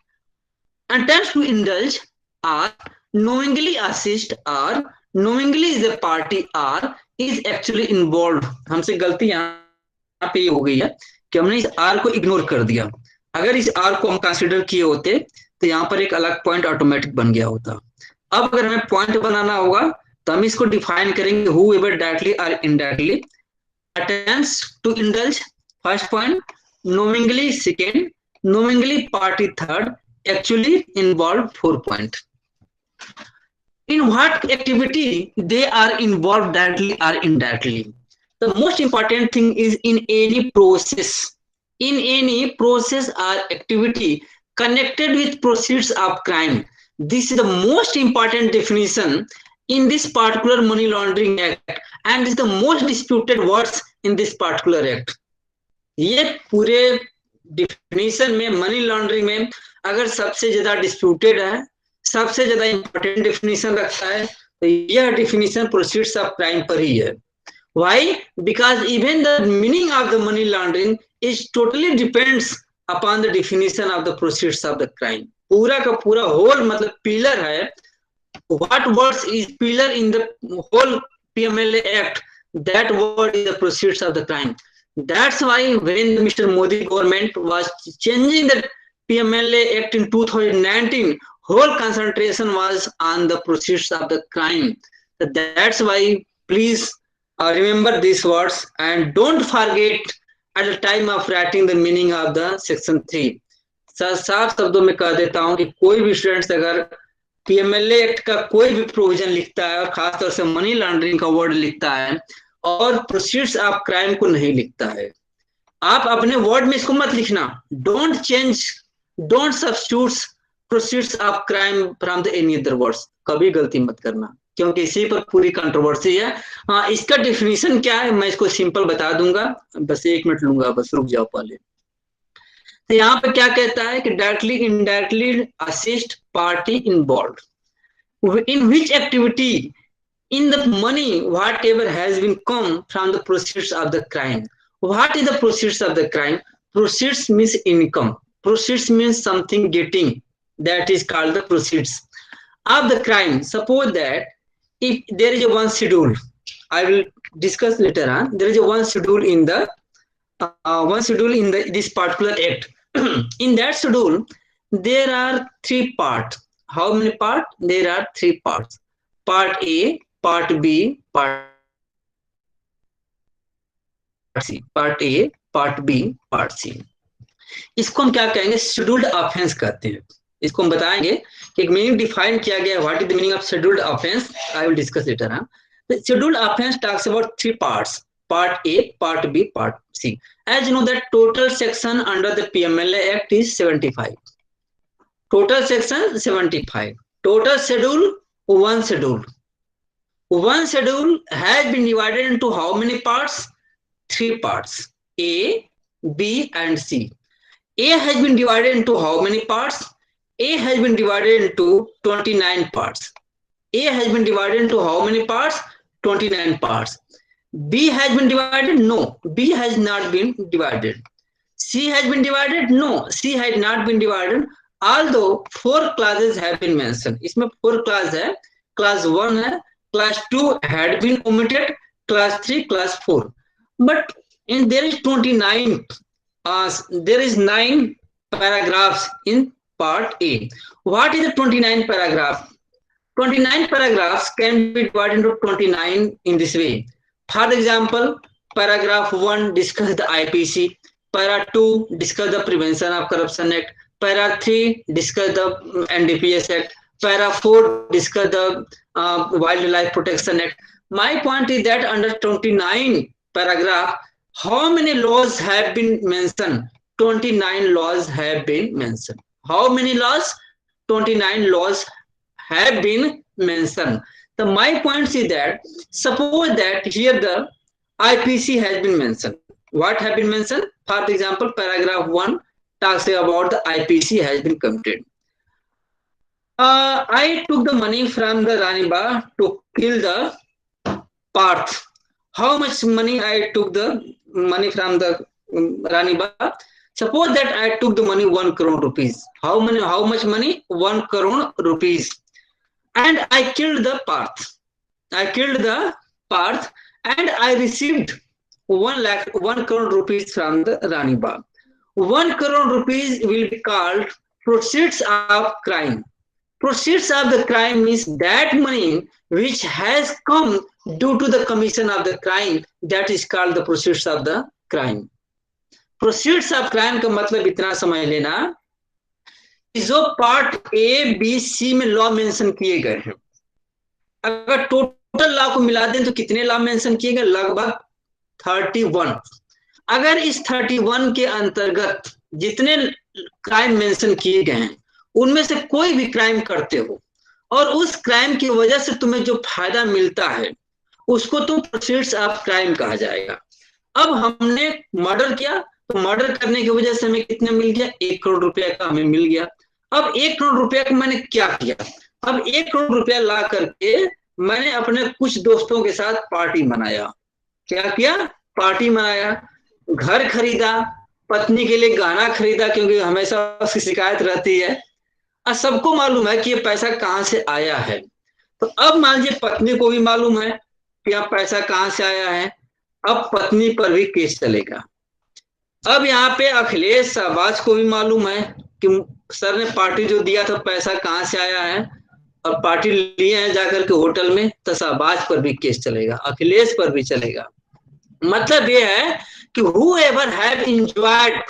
attempts to indulge or knowingly assist or knowingly is a party or is actually involved. हमसे गलती यहाँ पे हो गई है कि हमने इस आर को इग्नोर कर दिया. अगर इस आर को हम कंसीडर किए होते तो यहाँ पर एक अलग पॉइंट ऑटोमेटिक बन गया होता. अब अगर हमें पॉइंट बनाना होगा तो हम इसको डिफाइन करेंगे whoever directly or indirectly attempts to indulge, first point, knowingly second, knowingly party third, actually involved 4 point. In what activity they are involved directly or indirectly? The most important thing is in any process or activity connected with proceeds of crime. This is the most important definition in this particular money laundering act, and this is the most disputed words in this particular act. ये पूरे definition में money laundering में अगर सबसे ज्यादा disputed है, सबसे ज्यादा इंपॉर्टेंट डिफिनीशन रखता है, तो यह डिफिनीशन प्रोसीड्स ऑफ क्राइम पर ही है. Why? Because even the meaning of the money laundering is totally depends upon the definition of the proceeds of the crime. पूरा का पूरा whole मतलब पिलर है. What words is pillar in the whole PMLA Act? That word is the proceeds of the crime. That's why when Mr. Modi government was changing the PMLA Act in 2019, whole concentration was on the proceeds of the crime. That's why please remember these words and don't forget at the time of writing the meaning of the section 3. साफ शब्दों में कह देता हूं कि कोई भी students अगर पीएमएलए एक्ट का कोई भी प्रोविजन लिखता है और खासतौर से मनी लॉन्ड्रिंग का वर्ड लिखता है और प्रोसीड्स ऑफ क्राइम को नहीं लिखता है, आप अपने वर्ड में इसको मत लिखना. Don't change, don't substitute proceeds of crime from the any other words. कभी गलती मत करना, क्योंकि इसी पर पूरी कंट्रोवर्सी है. हाँ, इसका डेफिनेशन क्या है मैं इसको सिंपल बता दूंगा, बस 1 मिनट लूंगा, बस रुक जाओ पहले. तो यहाँ पे क्या कहता है कि directly indirectly assist party involve in which activity in the money whatever has been come from the proceeds of the crime. What is the proceeds of the crime? Proceeds means income. Proceeds means something getting. That is called the proceeds of the crime. Suppose that if there is a one schedule, I will discuss later on. There is a one schedule in the this particular act. In that schedule, there are 3 parts. How many parts? There are 3 parts. Part A, Part B, Part C. Part A, Part B, Part C. इसको हम क्या कहेंगे? Scheduled offence कहते हैं. इसको हम बताएंगे कि एक मीनिंग डिफाइन किया गया है. What is the meaning of scheduled offence? I will discuss later on. The scheduled offense talks about 3 parts. Part A, Part B, Part C. As you know that total section under the PMLA Act is 75. Total section 75. Total schedule, one schedule. One schedule has been divided into how many parts? 3 parts. A, B and C. A has been divided into how many parts? A has been divided into 29 parts. A has been divided into how many parts? 29 parts. B has been divided? No, B has not been divided. C has been divided? No, C has not been divided. Although 4 classes have been mentioned. इसमें 4 class है. Class 1 है. Class 2 had been omitted. Class 3, Class 4. But there is 29. There is 9 paragraphs in Part A. What is the 29 paragraph? 29 paragraphs can be divided into 29 in this way. For example, paragraph 1 discuss the IPC, para 2 discuss the Prevention of Corruption Act, para 3 discuss the NDPS Act, para 4 discuss the Wildlife Protection Act. My point is that under 29 paragraph, how many laws have been mentioned? 29 laws have been mentioned. How many laws? 29 laws have been mentioned. So my point is that suppose that here the IPC has been mentioned. What have been mentioned? For example, paragraph 1 talks about the IPC has been committed. I took the money from the Raniba to kill the Parth. How much money I took the money from the Raniba? Suppose that I took the money 1 crore rupees. How much money? 1 crore rupees. And I killed the Parth. I killed the Parth and I received 1 crore rupees from the Raniba. 1 crore rupees will be called proceeds of crime. Proceeds of the crime means that money which has come due to the commission of the crime, that is called the proceeds of the crime. Proceeds of crime का मतलब इतना समझ लेना, जो part A B C में law mention किए गए हैं, अगर टोटल लॉ को मिला दें तो कितने लॉ मेंशन किए गए? लगभग 31. अगर इस 31 के अंतर्गत जितने क्राइम मेंशन किए गए हैं उनमें से कोई भी क्राइम करते हो और उस क्राइम की वजह से तुम्हें जो फायदा मिलता है उसको तुम प्रोसीड्स ऑफ क्राइम कहा जाएगा. अब हमने मर्डर किया तो मर्डर करने की वजह से हमें कितना मिल गया? 1 करोड़ रुपया का हमें मिल गया. अब 1 करोड़ रुपया का मैंने क्या किया? अब 1 करोड़ रुपया ला करके मैंने अपने कुछ दोस्तों के साथ पार्टी मनाया. क्या किया? पार्टी मनाया. घर खरीदा, पत्नी के लिए गहना खरीदा, क्योंकि हमेशा उसकी शिकायत रहती है. अब सबको मालूम है कि ये पैसा कहाँ से आया है. तो अब मान लीजिए पत्नी को भी मालूम है कि अब पैसा कहाँ से आया है. अब पत्नी पर भी केस चलेगा. अब यहाँ पे अखिलेश शाहबाज को भी मालूम है कि सर ने पार्टी जो दिया था पैसा कहाँ से आया है. और पार्टी लिए हैं जाकर के होटल में, तो शहबाज पर भी केस चलेगा, अखिलेश पर भी चलेगा। मतलब ये है कि whoever have enjoyed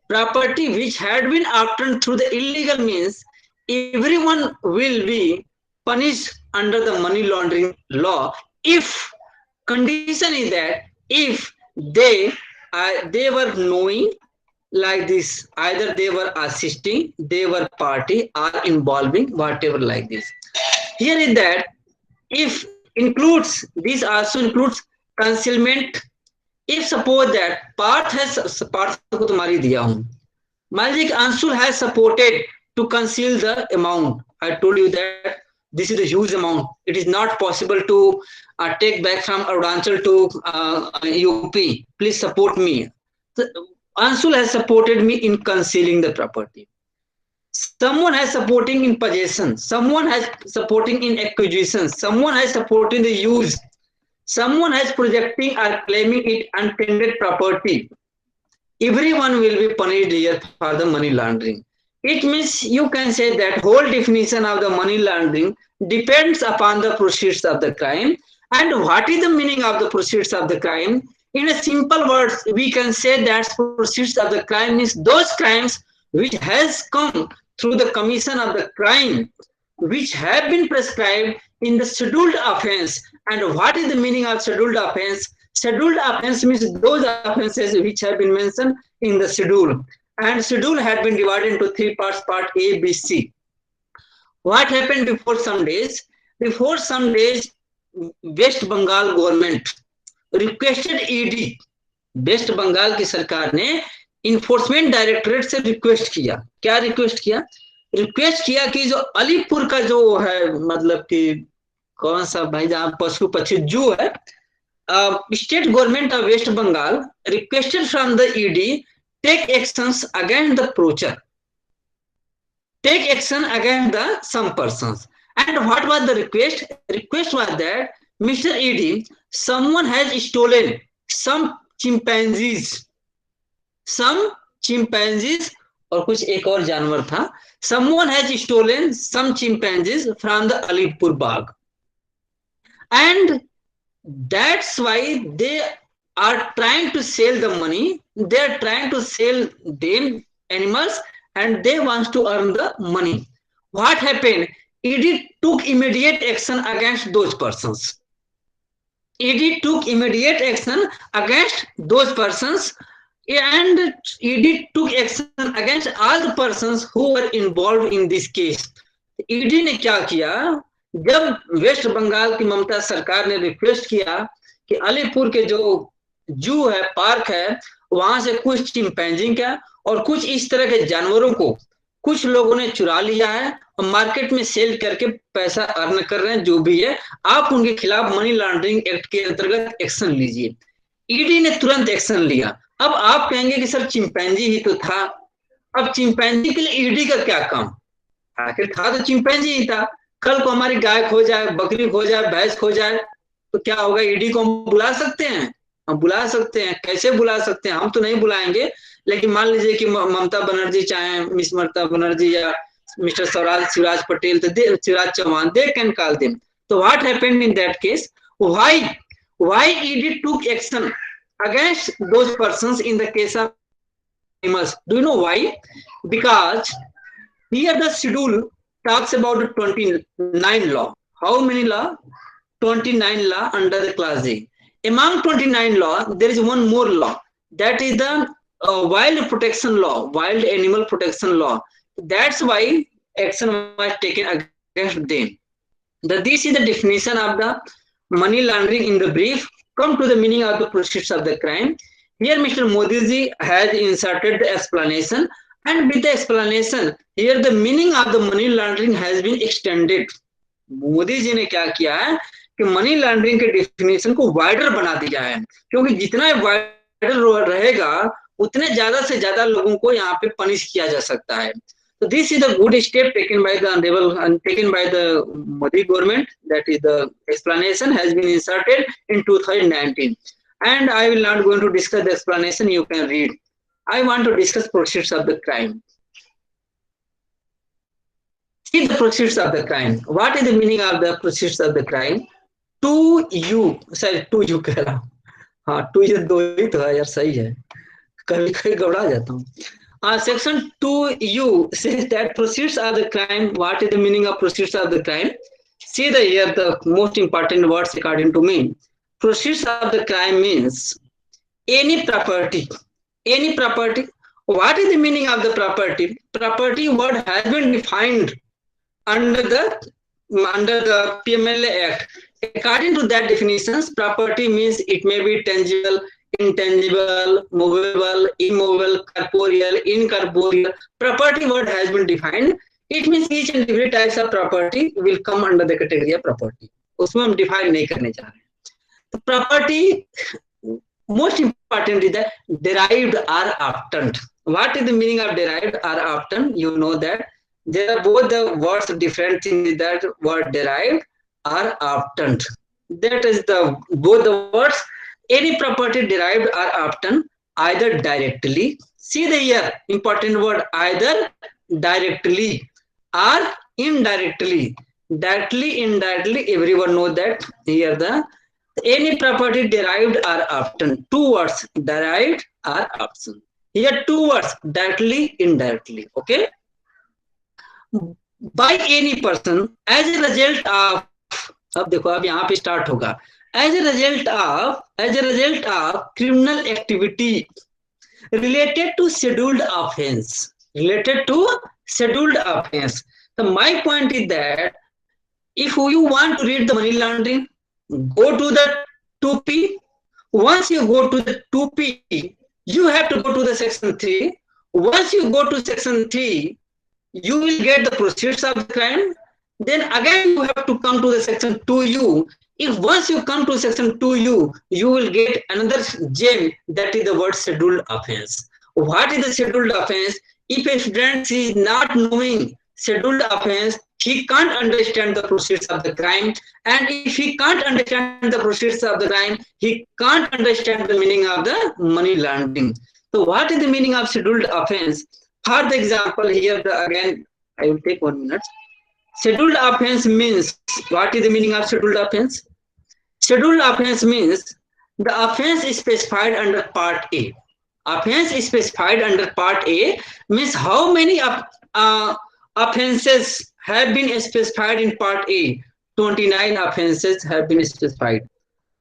property which had been obtained through the illegal means, everyone will be punished under the money laundering law if condition is that if they were knowing like this, either they were assisting, they were party or involving, whatever like this. Here is that if includes, this also includes concealment. If suppose that Partha को तुम्हारी दिया हूं, मान लीजिए Anshul has supported to conceal the amount. I told you that this is a huge amount. It is not possible to take back from Arunachal to UP. Please support me. So, Anshul has supported me in concealing the property. Someone has supporting in possession. Someone has supporting in acquisition. Someone has supporting the use. Someone has projecting or claiming it untended property. Everyone will be punished here for the money laundering. It means you can say that whole definition of the money laundering depends upon the proceeds of the crime. And what is the meaning of the proceeds of the crime? In a simple words, we can say that proceeds of the crime is those crimes which has come through the commission of the crime, which have been prescribed in the scheduled offense. And what is the meaning of scheduled offense? Scheduled offense means those offenses which have been mentioned in the schedule. And schedule had been divided into three parts, part A, B, C. What happened before some days? Before some days, West Bengal government requested ED. West Bengal की सरकार ने enforcement directorate से request किया। क्या request किया? Request किया कि जो अलीपुर का जो है, मतलब कि कौन सा भाई जहां पशु पक्षी जू है, state government of West Bengal requested from the ED take actions against the poacher, take action against the some persons. And what was the request? Request was that Mr. ED, someone has stolen some chimpanzees और कुछ एक और जानवर था. Someone has stolen some chimpanzees from the Alipur Bagh, and that's why they are trying to sell the money. They are trying to sell them animals, and they want to earn the money. What happened? ED took immediate action against those persons. ED took immediate action against those persons, and ED took action against all the persons who were involved in this case. ED ने क्या किया? जब waste Bengal की ममता सरकार ने request किया कि अलीपुर के जो जू है, पार्क है, वहां से कुछ चिंपैंजी का और कुछ इस तरह के जानवरों को कुछ लोगों ने चुरा लिया है और मार्केट में सेल करके पैसा अर्न कर रहे हैं, जो भी है, आप उनके खिलाफ मनी लॉन्ड्रिंग एक्ट के अंतर्गत एक्शन लीजिए. ईडी ने तुरंत एक्शन लिया. अब आप कहेंगे कि सर चिंपैंजी ही तो था. अब चिंपैंजी के लिए ईडी का क्या काम? आखिर था तो चिंपैंजी ही था. कल को हमारी गाय खो जाए, बकरी खो जाए, भैंस खो जाए, तो क्या होगा? ईडी को हम बुला सकते हैं? हम बुला सकते हैं. कैसे बुला सकते हैं? हम तो नहीं बुलाएंगे, लेकिन मान लीजिए कि ममता बनर्जी चाहे, मिस ममता बनर्जी या मिस्टर शिवराज पटेल, तो Shivraj Chouhan, they can call them. तो what happened in that case? Why ED took action against those persons in the case of animals? Do you know why? Because here the schedule talks about the 29 law. How many law? 29 law under the class A. Among 29 law, there is one more law. That is the wild protection law, wild animal protection law. That's why action was taken against them. This is the definition of the money laundering in the brief. Come to the meaning of the proceeds of the crime. Here Mr. Modi ji has inserted the explanation, and with the explanation, here the meaning of the money laundering has been extended. Modi ji ने क्या किया है कि money laundering के definition को wider बना दिया है, क्योंकि जितना वाइडर रहेगा उतने ज्यादा से ज्यादा लोगों को यहाँ पे पनिश किया जा सकता है. So this is a good step taken by the taken by the Modi government. That is, the explanation has been inserted in 2019, and I will not going to discuss the explanation. You can read. I want to discuss proceeds of the crime. See the proceeds of the crime. What is the meaning of the proceeds of the crime? To you, sorry, to you कह रहा हूँ, हाँ to ये दो ही तो है यार, सही है, कभी कभी घबरा जाता हूँ. Section 2U says that proceeds of the crime. What is the meaning of proceeds of the crime? See the here the most important words according to me. Proceeds of the crime means any property. Any property. What is the meaning of the property? Property word has been defined under the PMLA Act. According to that definitions, property means it may be tangible, intangible, movable, immovable, corporeal, incorporeal. Property word has been defined. It means each and every types of property will come under the category of property. उसमें हम define नहीं करने जा रहे. तो property most important is that derived or obtained. What is the meaning of derived or obtained? You know that there are both the words different things, that word derived or obtained. That is the both the words. Any property derived or obtained either directly. See the here important word, either directly or indirectly. Directly, indirectly, everyone know that here the any property derived or obtained. Two words, derived or obtained. Here two words, directly, indirectly. Okay. By any person as a result of, अब देखो अब यहाँ पे start होगा, as a result of criminal activity related to scheduled offense. So my point is that if you want to read the money laundering, go to the 2P. Once you go to the 2P, you have to go to the section 3. Once you go to section 3, you will get the proceeds of the crime. Then again you have to come to the section 2U. If once you come to section 2U, you will get another gem, that is the word scheduled offense. What is the scheduled offense? If a student is not knowing scheduled offense, he can't understand the proceeds of the crime. And if he can't understand the proceeds of the crime, he can't understand the meaning of the money laundering. So what is the meaning of scheduled offense? For the example here, again, I will take 1 minute. Scheduled offense means, what is the meaning of scheduled offense? Scheduled offense means the offense is specified under Part A. Offense is specified under Part A means how many offenses have been specified in Part A. 29 offenses have been specified.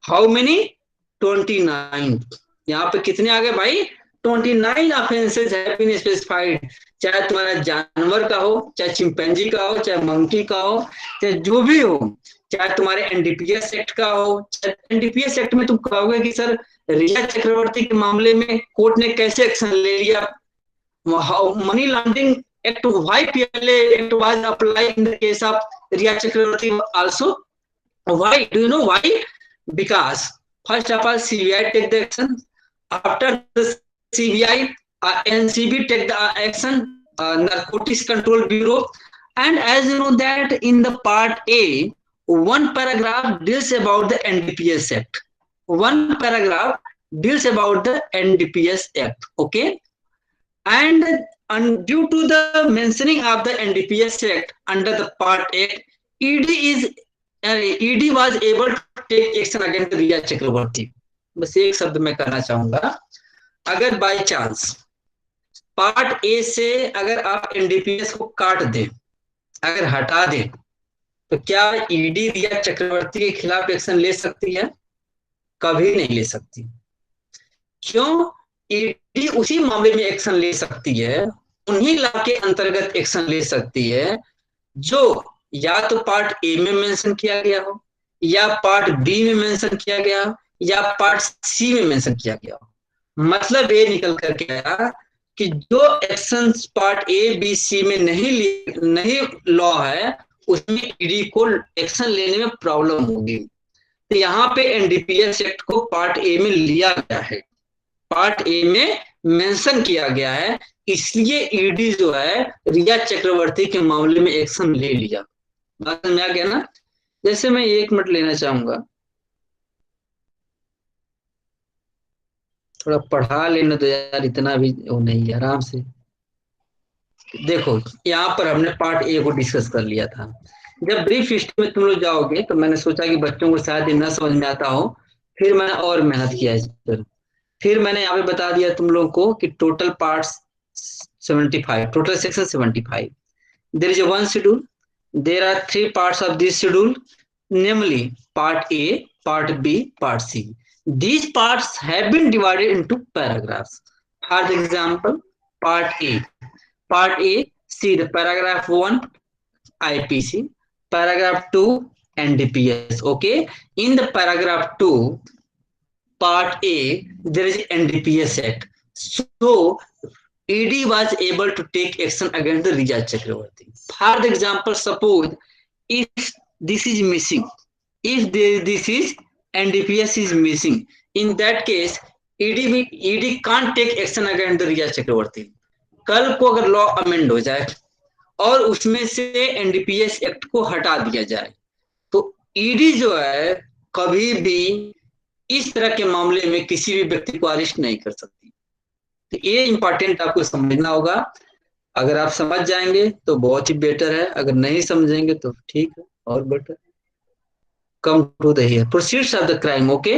How many? 29. यहाँ पे कितने आ गए भाई? 29 offenses have been specified. चाहे तुम्हारा जानवर का हो, चाहे चिंपैंजी का हो, चाहे मंकी का हो, चाहे जो भी हो, चाहे तुम्हारे एनडीपीएस एक्ट का हो. एनडीपीएस एक्ट में तुम कहोगे कि सर रिया चक्रवर्ती के मामले में कोर्ट ने कैसे एक्शन ले लिया? Money laundering act, why PLA act was applied in the case of Riya Chakraborty also? Why? Do you know why? Because first of all, CBI take the action. After the CBI, NCB take the action, Narcotics Control Bureau. And as you know that in the Part A, one paragraph deals about the NDPS Act. One paragraph deals about the NDPS Act. Okay. And due to the mentioning of the NDPS Act under the Part Act, ED was able to take action against Riya Chakraborty. बस एक शब्द मैं कहना चाहूंगा, अगर by chance part A से अगर आप एनडीपीएस को काट दें, अगर हटा दें, तो क्या ईडी रिया चक्रवर्ती के खिलाफ एक्शन ले सकती है? कभी नहीं ले सकती. क्यों? ईडी उसी मामले में एक्शन ले सकती है, उन्हीं लॉ के अंतर्गत एक्शन ले सकती है जो या तो पार्ट ए में मेंशन किया गया हो, या पार्ट बी में मेंशन किया गया हो, या पार्ट सी में मेंशन किया गया हो. मतलब ये निकल करके आया कि जो action part A B C में नहीं लॉ है, उसमें ईडी को एक्शन लेने में प्रॉब्लम होगी. तो यहाँ पे एनडीपीएस एक्ट को पार्ट ए में लिया गया है, पार्ट ए में मेंशन किया गया है, इसलिए ईडी जो है रिया चक्रवर्ती के मामले में एक्शन ले लिया. बात समझ आ गया ना? जैसे मैं 1 मिनट लेना चाहूंगा, थोड़ा पढ़ा लेना तो यार, इतना भी वो नहीं, आराम से. देखो यहाँ पर हमने पार्ट ए को डिस्कस कर लिया था। जब ब्रीफ हिस्ट्री में तुम लोग जाओगे तो मैंने सोचा कि बच्चों को शायद ये न समझ में आता हो, फिर मैंने और मेहनत किया इस पर। फिर मैंने यहाँ पे बता दिया तुम लोगों को कि total parts 75, total section 75। There is one schedule, there are 3 parts of this schedule, namely part A, part B, part C. These parts have been divided into paragraphs. For example, part A. Part A, see the paragraph 1 IPC, paragraph 2 NDPS. Okay, in the paragraph 2 part A there is NDPS Act, so ED was able to take action against the Rija Chakravarti. For example, suppose if this is missing, if this is NDPS is missing, in that case ED can't take action against the Rija Chakravarti. कल को अगर law amend हो जाए और उसमें से NDPS act को हटा दिया जाए तो ईडी जो है कभी भी इस तरह के मामले में किसी भी व्यक्ति को अरेस्ट नहीं कर सकती। तो ये इंपॉर्टेंट आपको समझना होगा। अगर आप समझ जाएंगे तो बहुत ही बेटर है, अगर नहीं समझेंगे तो ठीक है और better. Come to the here proceeds of the crime. Okay,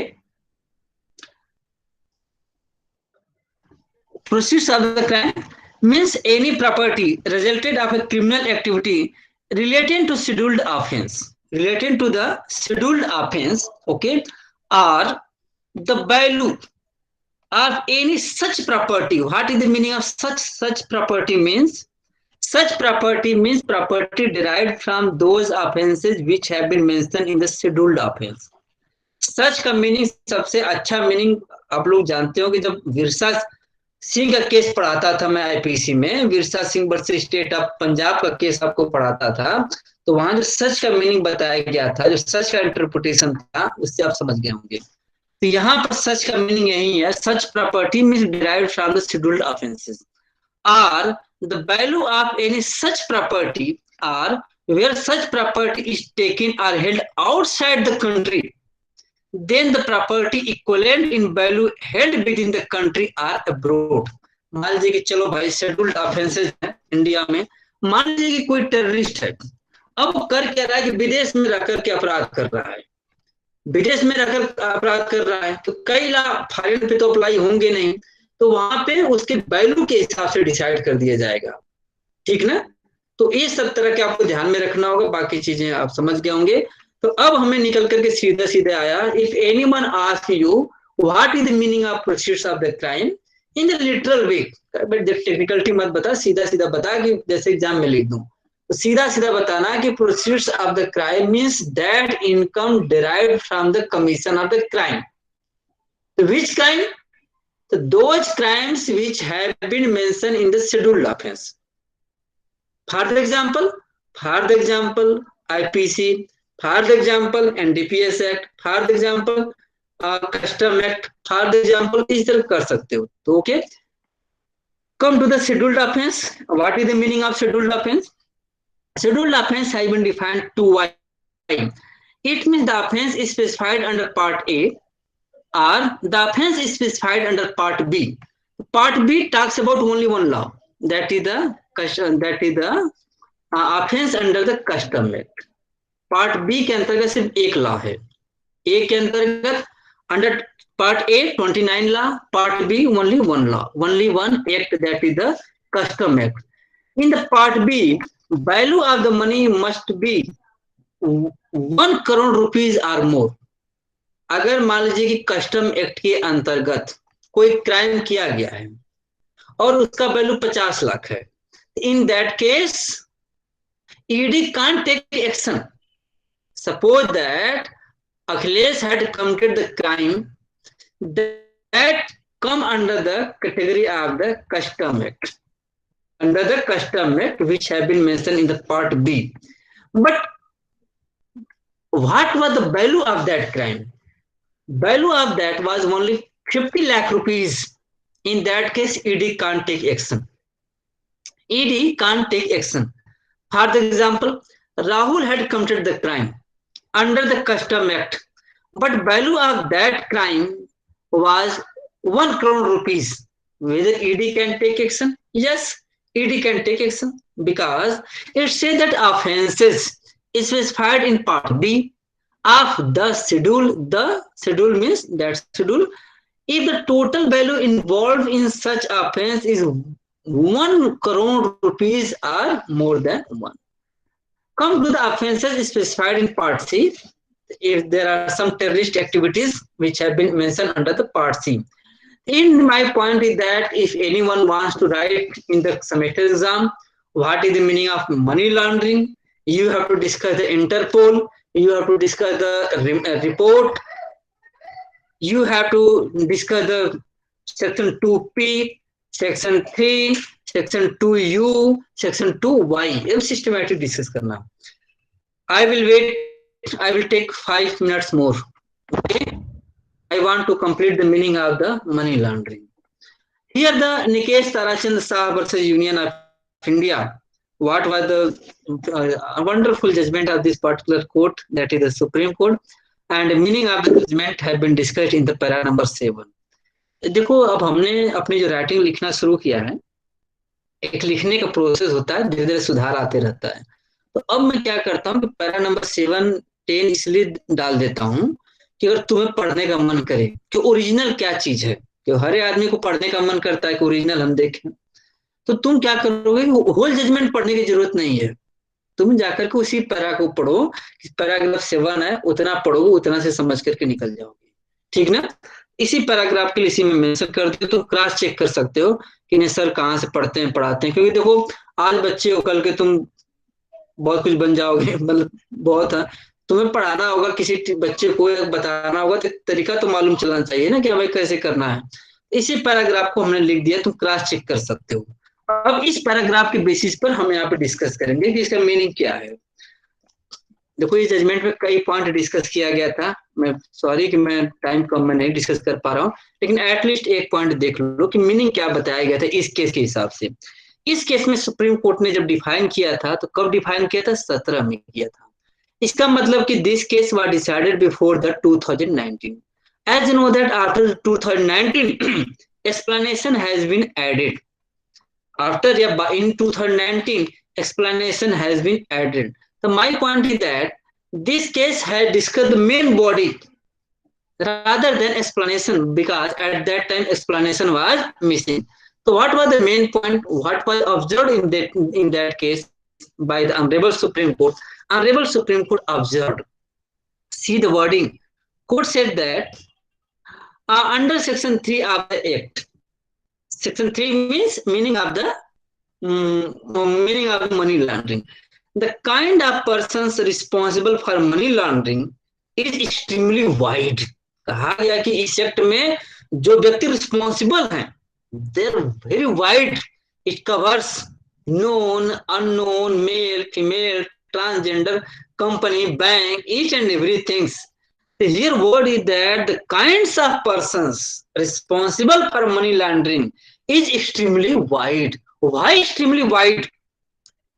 proceeds of the crime means any property resulted of a criminal activity relating to scheduled offense, relating to the scheduled offense, okay, or the value of any such property. What is the meaning of such property? Means such property means property derived from those offenses which have been mentioned in the scheduled offense. सच का meaning सबसे अच्छा meaning आप लोग जानते हो कि जब विरसा सिंह का केस पढ़ाता था मैं आईपीसी में, Virsa Singh versus state of Punjab का केस आपको पढ़ाता था, तो वहां जो सच का मीनिंग बताया गया था, जो सच का इंटरप्रिटेशन था, उससे आप समझ गए होंगे। तो यहाँ पर सच का मीनिंग यही है, such property means derived from the scheduled offences or the value of any such property or where such property is taken or held outside the country, then the property equivalent in value held within the country are abroad. मान लीजिए कि चलो भाई scheduled offences है India में, मान लीजिए कि कोई टेररिस्ट है, अब वो कर क्या रहा है कि विदेश में रहकर के अपराध कर रहा है, विदेश में रहकर अपराध कर रहा है, तो कई लाख फॉरेन पे तो अप्लाई होंगे नहीं, तो वहां पे उसके वैल्यू के हिसाब से डिसाइड कर दिया जाएगा, ठीक ना। तो ये सब तरह के आपको ध्यान में रखना होगा, बाकी चीजें आप समझ गए होंगे। तो अब हमें निकल करके सीधे सीधे आया, if anyone ask you what is the meaning of proceeds of the crime in the literal way, technicality मत बता, सीधा सीधा बता कि जैसे एग्जाम में लिख दूं, तो सीधा सीधा बताना कि proceeds of the crime means that income derived from the commission of the crime. Which crime? तो those crimes which have been mention in the scheduled offence. For the example IPC, for the example NDPS Act, for the example Custom Act, for the example इस तरह कर सकते हो। तो okay, come to the scheduled offense. What is the meaning of scheduled offense? Scheduled offense has been defined to why. It means the offense is specified under part A or the offense is specified under part B. Part B talks about only one law, that is the offense under the Custom Act. Part B के अंतर्गत सिर्फ एक law है, A के अंतर्गत under part A 29 law, part B only one law, only one act, that is the custom act. In the part B value of the money must be 1 crore rupees और more. अगर मान लीजिए कि custom act के अंतर्गत कोई crime किया गया है और उसका वैल्यू 50 लाख है, in that case ED can't take action. Suppose that Akhilesh had committed the crime that come under the category of the Custom Act, under the Custom Act which have been mentioned in the part B. But what was the value of that crime? Value of that was only 50 lakh rupees. In that case, ED can't take action. ED can't take action. For example, Rahul had committed the crime under the Custom Act, but value of that crime was 1 crore rupees. Whether ED can take action? Yes, ED can take action because it says that offenses specified in Part B of the schedule. The schedule means that schedule. If the total value involved in such offense is 1 crore rupees or more than 1. Come to the offenses specified in Part C. If there are some terrorist activities which have been mentioned under the Part C. In my point is that if anyone wants to write in the semester exam, what is the meaning of money laundering? You have to discuss the Interpol. You have to discuss the report. You have to discuss the section 2P, section 3, section 2U, section 2Y. ये systematic discuss करना. I will wait. I will take 5 minutes more. Okay. I want to complete the meaning of the money laundering. Here the Nikesh Tarachand Shah versus Union of India. What was the wonderful judgment of this particular court, that is the Supreme Court, and the meaning of the judgment have been discussed in the para number 7. देखो अब हमने अपनी जो writing लिखना शुरू किया है, एक लिखने का प्रोसेस होता है, धीरे धीरे सुधार आते रहता है. तो अब मैं क्या करता हूँ कि पैरा नंबर 7, 10 इसलिए डाल देता हूँ कि अगर तुम्हें पढ़ने का मन करे कि ओरिजिनल क्या चीज है, कि हर आदमी को पढ़ने का मन करता है कि ओरिजिनल हम देखें, तो तुम क्या करोगे, होल जजमेंट पढ़ने की जरूरत नहीं है. तुम जाकर के उसी पैरा को पढ़ो, पैराग्राफ 7 है उतना पढ़ोगे, उतना से समझ करके निकल जाओगे. ठीक ना. इसी पैराग्राफ के लिए इसी में मेंशन कर दो, तो क्रॉस चेक कर सकते हो कि नहीं सर कहाँ से पढ़ते हैं पढ़ाते हैं. क्योंकि देखो आज बच्चे हो, कल के तुम बहुत कुछ बन जाओगे, मतलब बहुत है. तुम्हें पढ़ाना होगा, किसी बच्चे को बताना होगा, तो तरीका तो मालूम चलना चाहिए ना कि भाई कैसे करना है. इसी पैराग्राफ को हमने लिख दिया, तुम क्रॉस चेक कर सकते हो. अब इस पैराग्राफ के बेसिस पर हम यहाँ पे डिस्कस करेंगे कि इसका मीनिंग क्या है. देखो इस जजमेंट में कई पॉइंट डिस्कस किया गया था. मैं सॉरी कि मैं टाइम कम में नहीं डिस्कस कर पा रहा हूँ, लेकिन एटलीस्ट एक पॉइंट देख लो कि मीनिंग क्या बताया गया था इस केस के हिसाब से. इस केस में सुप्रीम कोर्ट ने जब डिफाइन किया था, तो कब डिफाइन किया था, 17 में किया था. इसका मतलब कि this case was decided before the 2019. As you know that after 2019 explanation has been added. After in 2019 explanation has been added. So my point is that this case has discussed the main body rather than explanation, because at that time explanation was missing. So what was the main point? What was observed in that case by the Honorable Supreme Court? Honorable Supreme Court observed. See the wording. Court said that under Section 3 of the Act. Section 3 means meaning of the money laundering. The kind of persons responsible for money laundering is extremely wide. कहा गया कि इस act में जो व्यक्ति responsible हैं, they're very wide. It covers known, unknown, male, female, transgender, company, bank, each and everything. Here word is that the kinds of persons responsible for money laundering is extremely wide. Why extremely wide?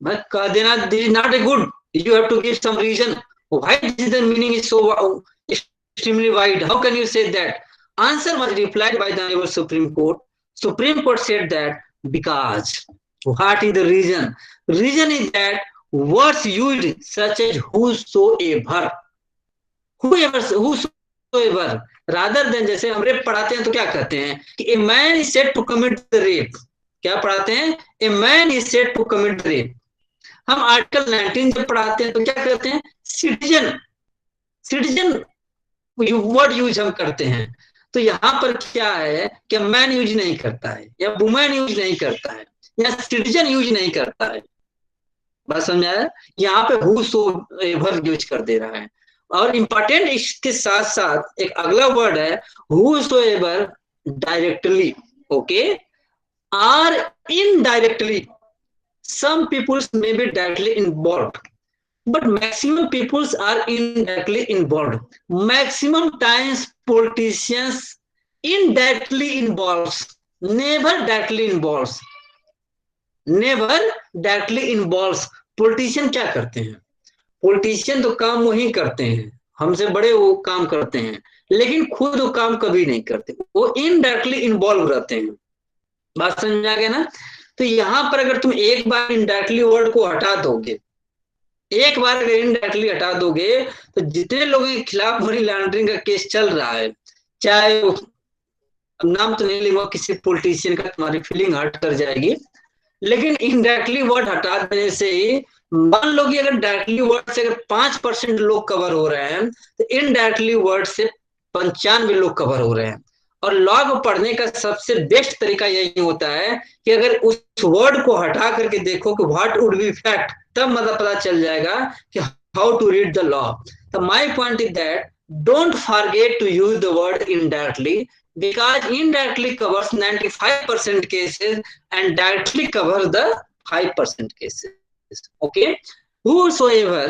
But this is not a good. You have to give some reason. Why the meaning is so extremely wide? How can you say that? Answer was replied by the Honorable Supreme Court. Supreme Court said that because. What is the reason? Reason is that words used such as whosoever, whosoever, rather than जैसे हम rape पढ़ाते हैं तो क्या कहते हैं कि a man is said to commit the rape. क्या पढ़ाते हैं? A man is said to commit the rape. हम आर्टिकल 19 जब पढ़ाते हैं तो क्या कहते हैं? सिटीजन, सिटीजन वर्ड यूज हम करते हैं. तो यहाँ पर क्या है कि मैन यूज नहीं करता है, या वुमेन यूज नहीं करता है, या सिटीजन यूज नहीं करता है. बात समझाया? यहाँ पे whosoever यूज कर दे रहा है. और इंपॉर्टेंट इसके साथ साथ एक अगला वर्ड है whosoever directly, okay, or indirectly. Some peoples may be directly involved, but maximum peoples are indirectly involved. Maximum times politicians indirectly involves, never directly involves, never directly involves. Politician क्या करते हैं? Politician तो काम वही करते हैं, हमसे बड़े वो काम करते हैं, लेकिन खुद वो काम कभी नहीं करते, वो इनडायरेक्टली इन्वॉल्व रहते हैं. बात समझा गया ना? तो यहाँ पर अगर तुम एक बार इनडायरेक्टली वर्ड को हटा दोगे, एक बार अगर इनडायरेक्टली हटा दोगे, तो जितने लोगों के खिलाफ मनी लॉन्ड्रिंग का केस चल रहा है, चाहे वो, नाम तो नहीं लूंगा किसी पॉलिटिशियन का, तुम्हारी फीलिंग हर्ट कर जाएगी, लेकिन इनडायरेक्टली वर्ड हटा देने से ही, मान लो कि अगर डायरेक्टली वर्ड से अगर 5% लोग कवर हो रहे हैं, तो इनडायरेक्टली वर्ड से 95 लोग कवर हो रहे हैं। और लॉ को पढ़ने का सबसे बेस्ट तरीका यही होता है कि अगर उस वर्ड को हटा करके देखो कि व्हाट वुड बी फैक्ट, तब मतलब पता चल जाएगा कि how to read the law. तो my point is that don't forget to use the word indirectly, because indirectly covers 95% cases and directly cover the 5% cases. Okay, whosoever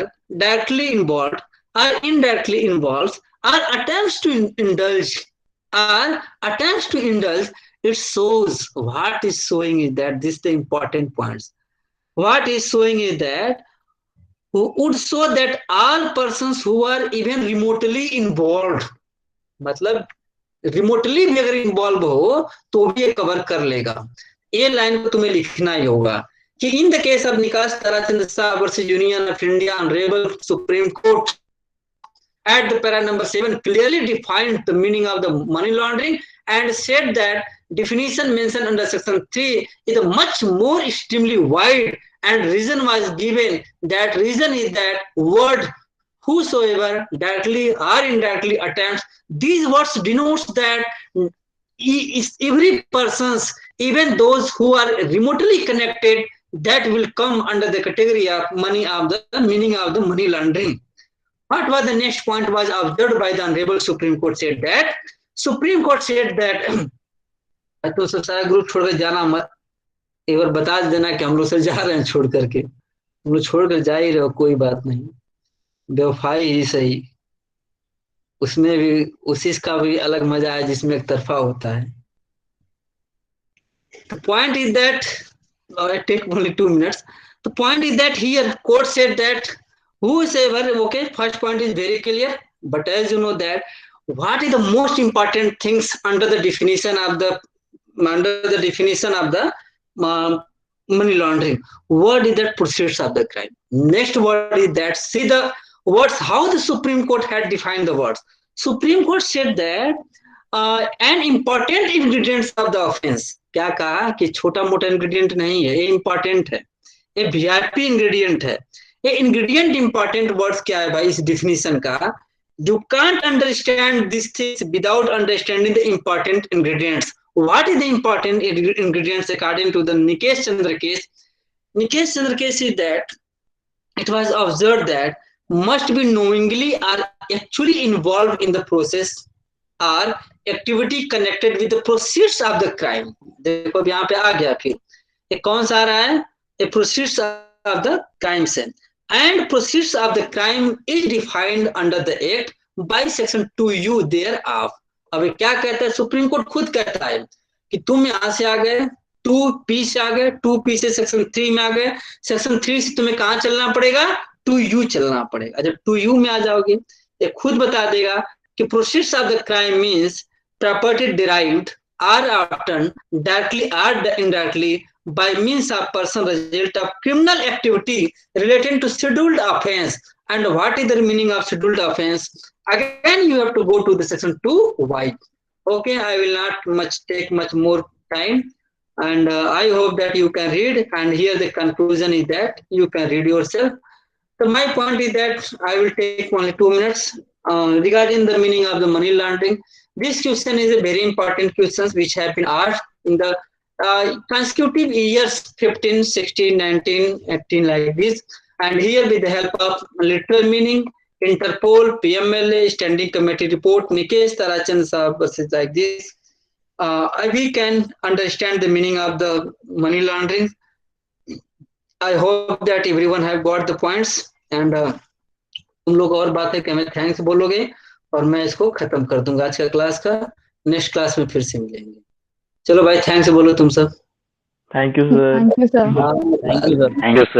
directly involved or indirectly involved or attempts to indulge, it shows, what is showing is that, this is the important points, what is showing is that, who would show that all persons who are even remotely involved, मतलब remotely भी अगर involve हो तो भी ये cover कर लेगा। ये लाइन को तुम्हें लिखना ही होगा कि इन द केस ऑफ निकास Tarachand Shah versus union of India honourable supreme court at the para number 7 clearly defined the meaning of the money laundering and said that definition mentioned under section 3 is a much more extremely wide, and reason was given. That reason is that word whosoever directly or indirectly attempts, these words denotes that every persons, even those who are remotely connected, that will come under the category of money of the meaning of the money laundering. What was the next point was observed by the Honorable Supreme Court said that, Supreme Court said that तो सब सारा group छोड़कर जाना मत, एक बार बता देना कि हम लोग सब जा रहे हैं छोड़ करके, हम लोग छोड़कर जा ही रहे हो, कोई बात नहीं, बेवफाई ही सही, उसमें भी उसी का भी अलग मजा है जिसमें एक तरफा होता है। The point is that, I take only 2 minutes. The point is that here court said that whosoever, okay, first point is very clear, but as you know that, what is the most important things under the definition of the money laundering? Word is that proceeds of the crime. Next word is that, see the words, how the Supreme Court had defined the words. Supreme Court said that an important ingredients of the offense, क्या कहा कि छोटा मोटा ingredient नहीं है, ये important है, ये वीआईपी इंग्रेडिएंट है। ये इंग्रेडिएंट इंपॉर्टेंट वर्ड्स क्या है भाई इस डिफिनीशन का, you can't understand these things without understanding the important ingredients. What is the important ingredients according to the Nikesh Chandra case? Nikesh Chandra case is that it was observed that must be knowingly or actually involved in the process or activity connected with the proceeds of the crime. देखो यहाँ पे आ गया, फिर ये कौन सा आ रहा है, ये proceeds of the crime से, and proceeds of the crime is defined under the act by section 2U thereof. अब क्या कहता है सुप्रीम कोर्ट, खुद कहता है कि तुम यहाँ से आ गए 2P से आ गए, 2P से सेक्शन 3 में आ गए, सेक्शन 3 से तुम्हें कहाँ चलना पड़ेगा, 2U चलना पड़ेगा। जब 2U में आ जाओगे ये खुद बता देगा कि proceeds of the crime means property derived or obtained directly or indirectly by means of person result of criminal activity relating to scheduled offense. And what is the meaning of scheduled offense? Again, you have to go to the section 2Y. Okay, I will not take much more time, and I hope that you can read, and here the conclusion is that you can read yourself. So my point is that I will take only 2 minutes regarding the meaning of the money laundering. This question is a very important question which have been asked in the consecutive years 15, 16, 19, 18 like this, and here with the help of literal meaning, Interpol, PMLA, Standing Committee report, Nikesh Tarachand Sahab versus like this, we can understand the meaning of the money laundering. I hope that everyone have got the points, and तुम लोग और बातें कि हमें thanks बोलोगे और मैं इसको खत्म कर दूंगा आज का क्लास का, नेक्स्ट क्लास में फिर से मिलेंगे। चलो भाई थैंक्स बोलो तुम सब। Thank you sir. Thank you sir. Thank you sir.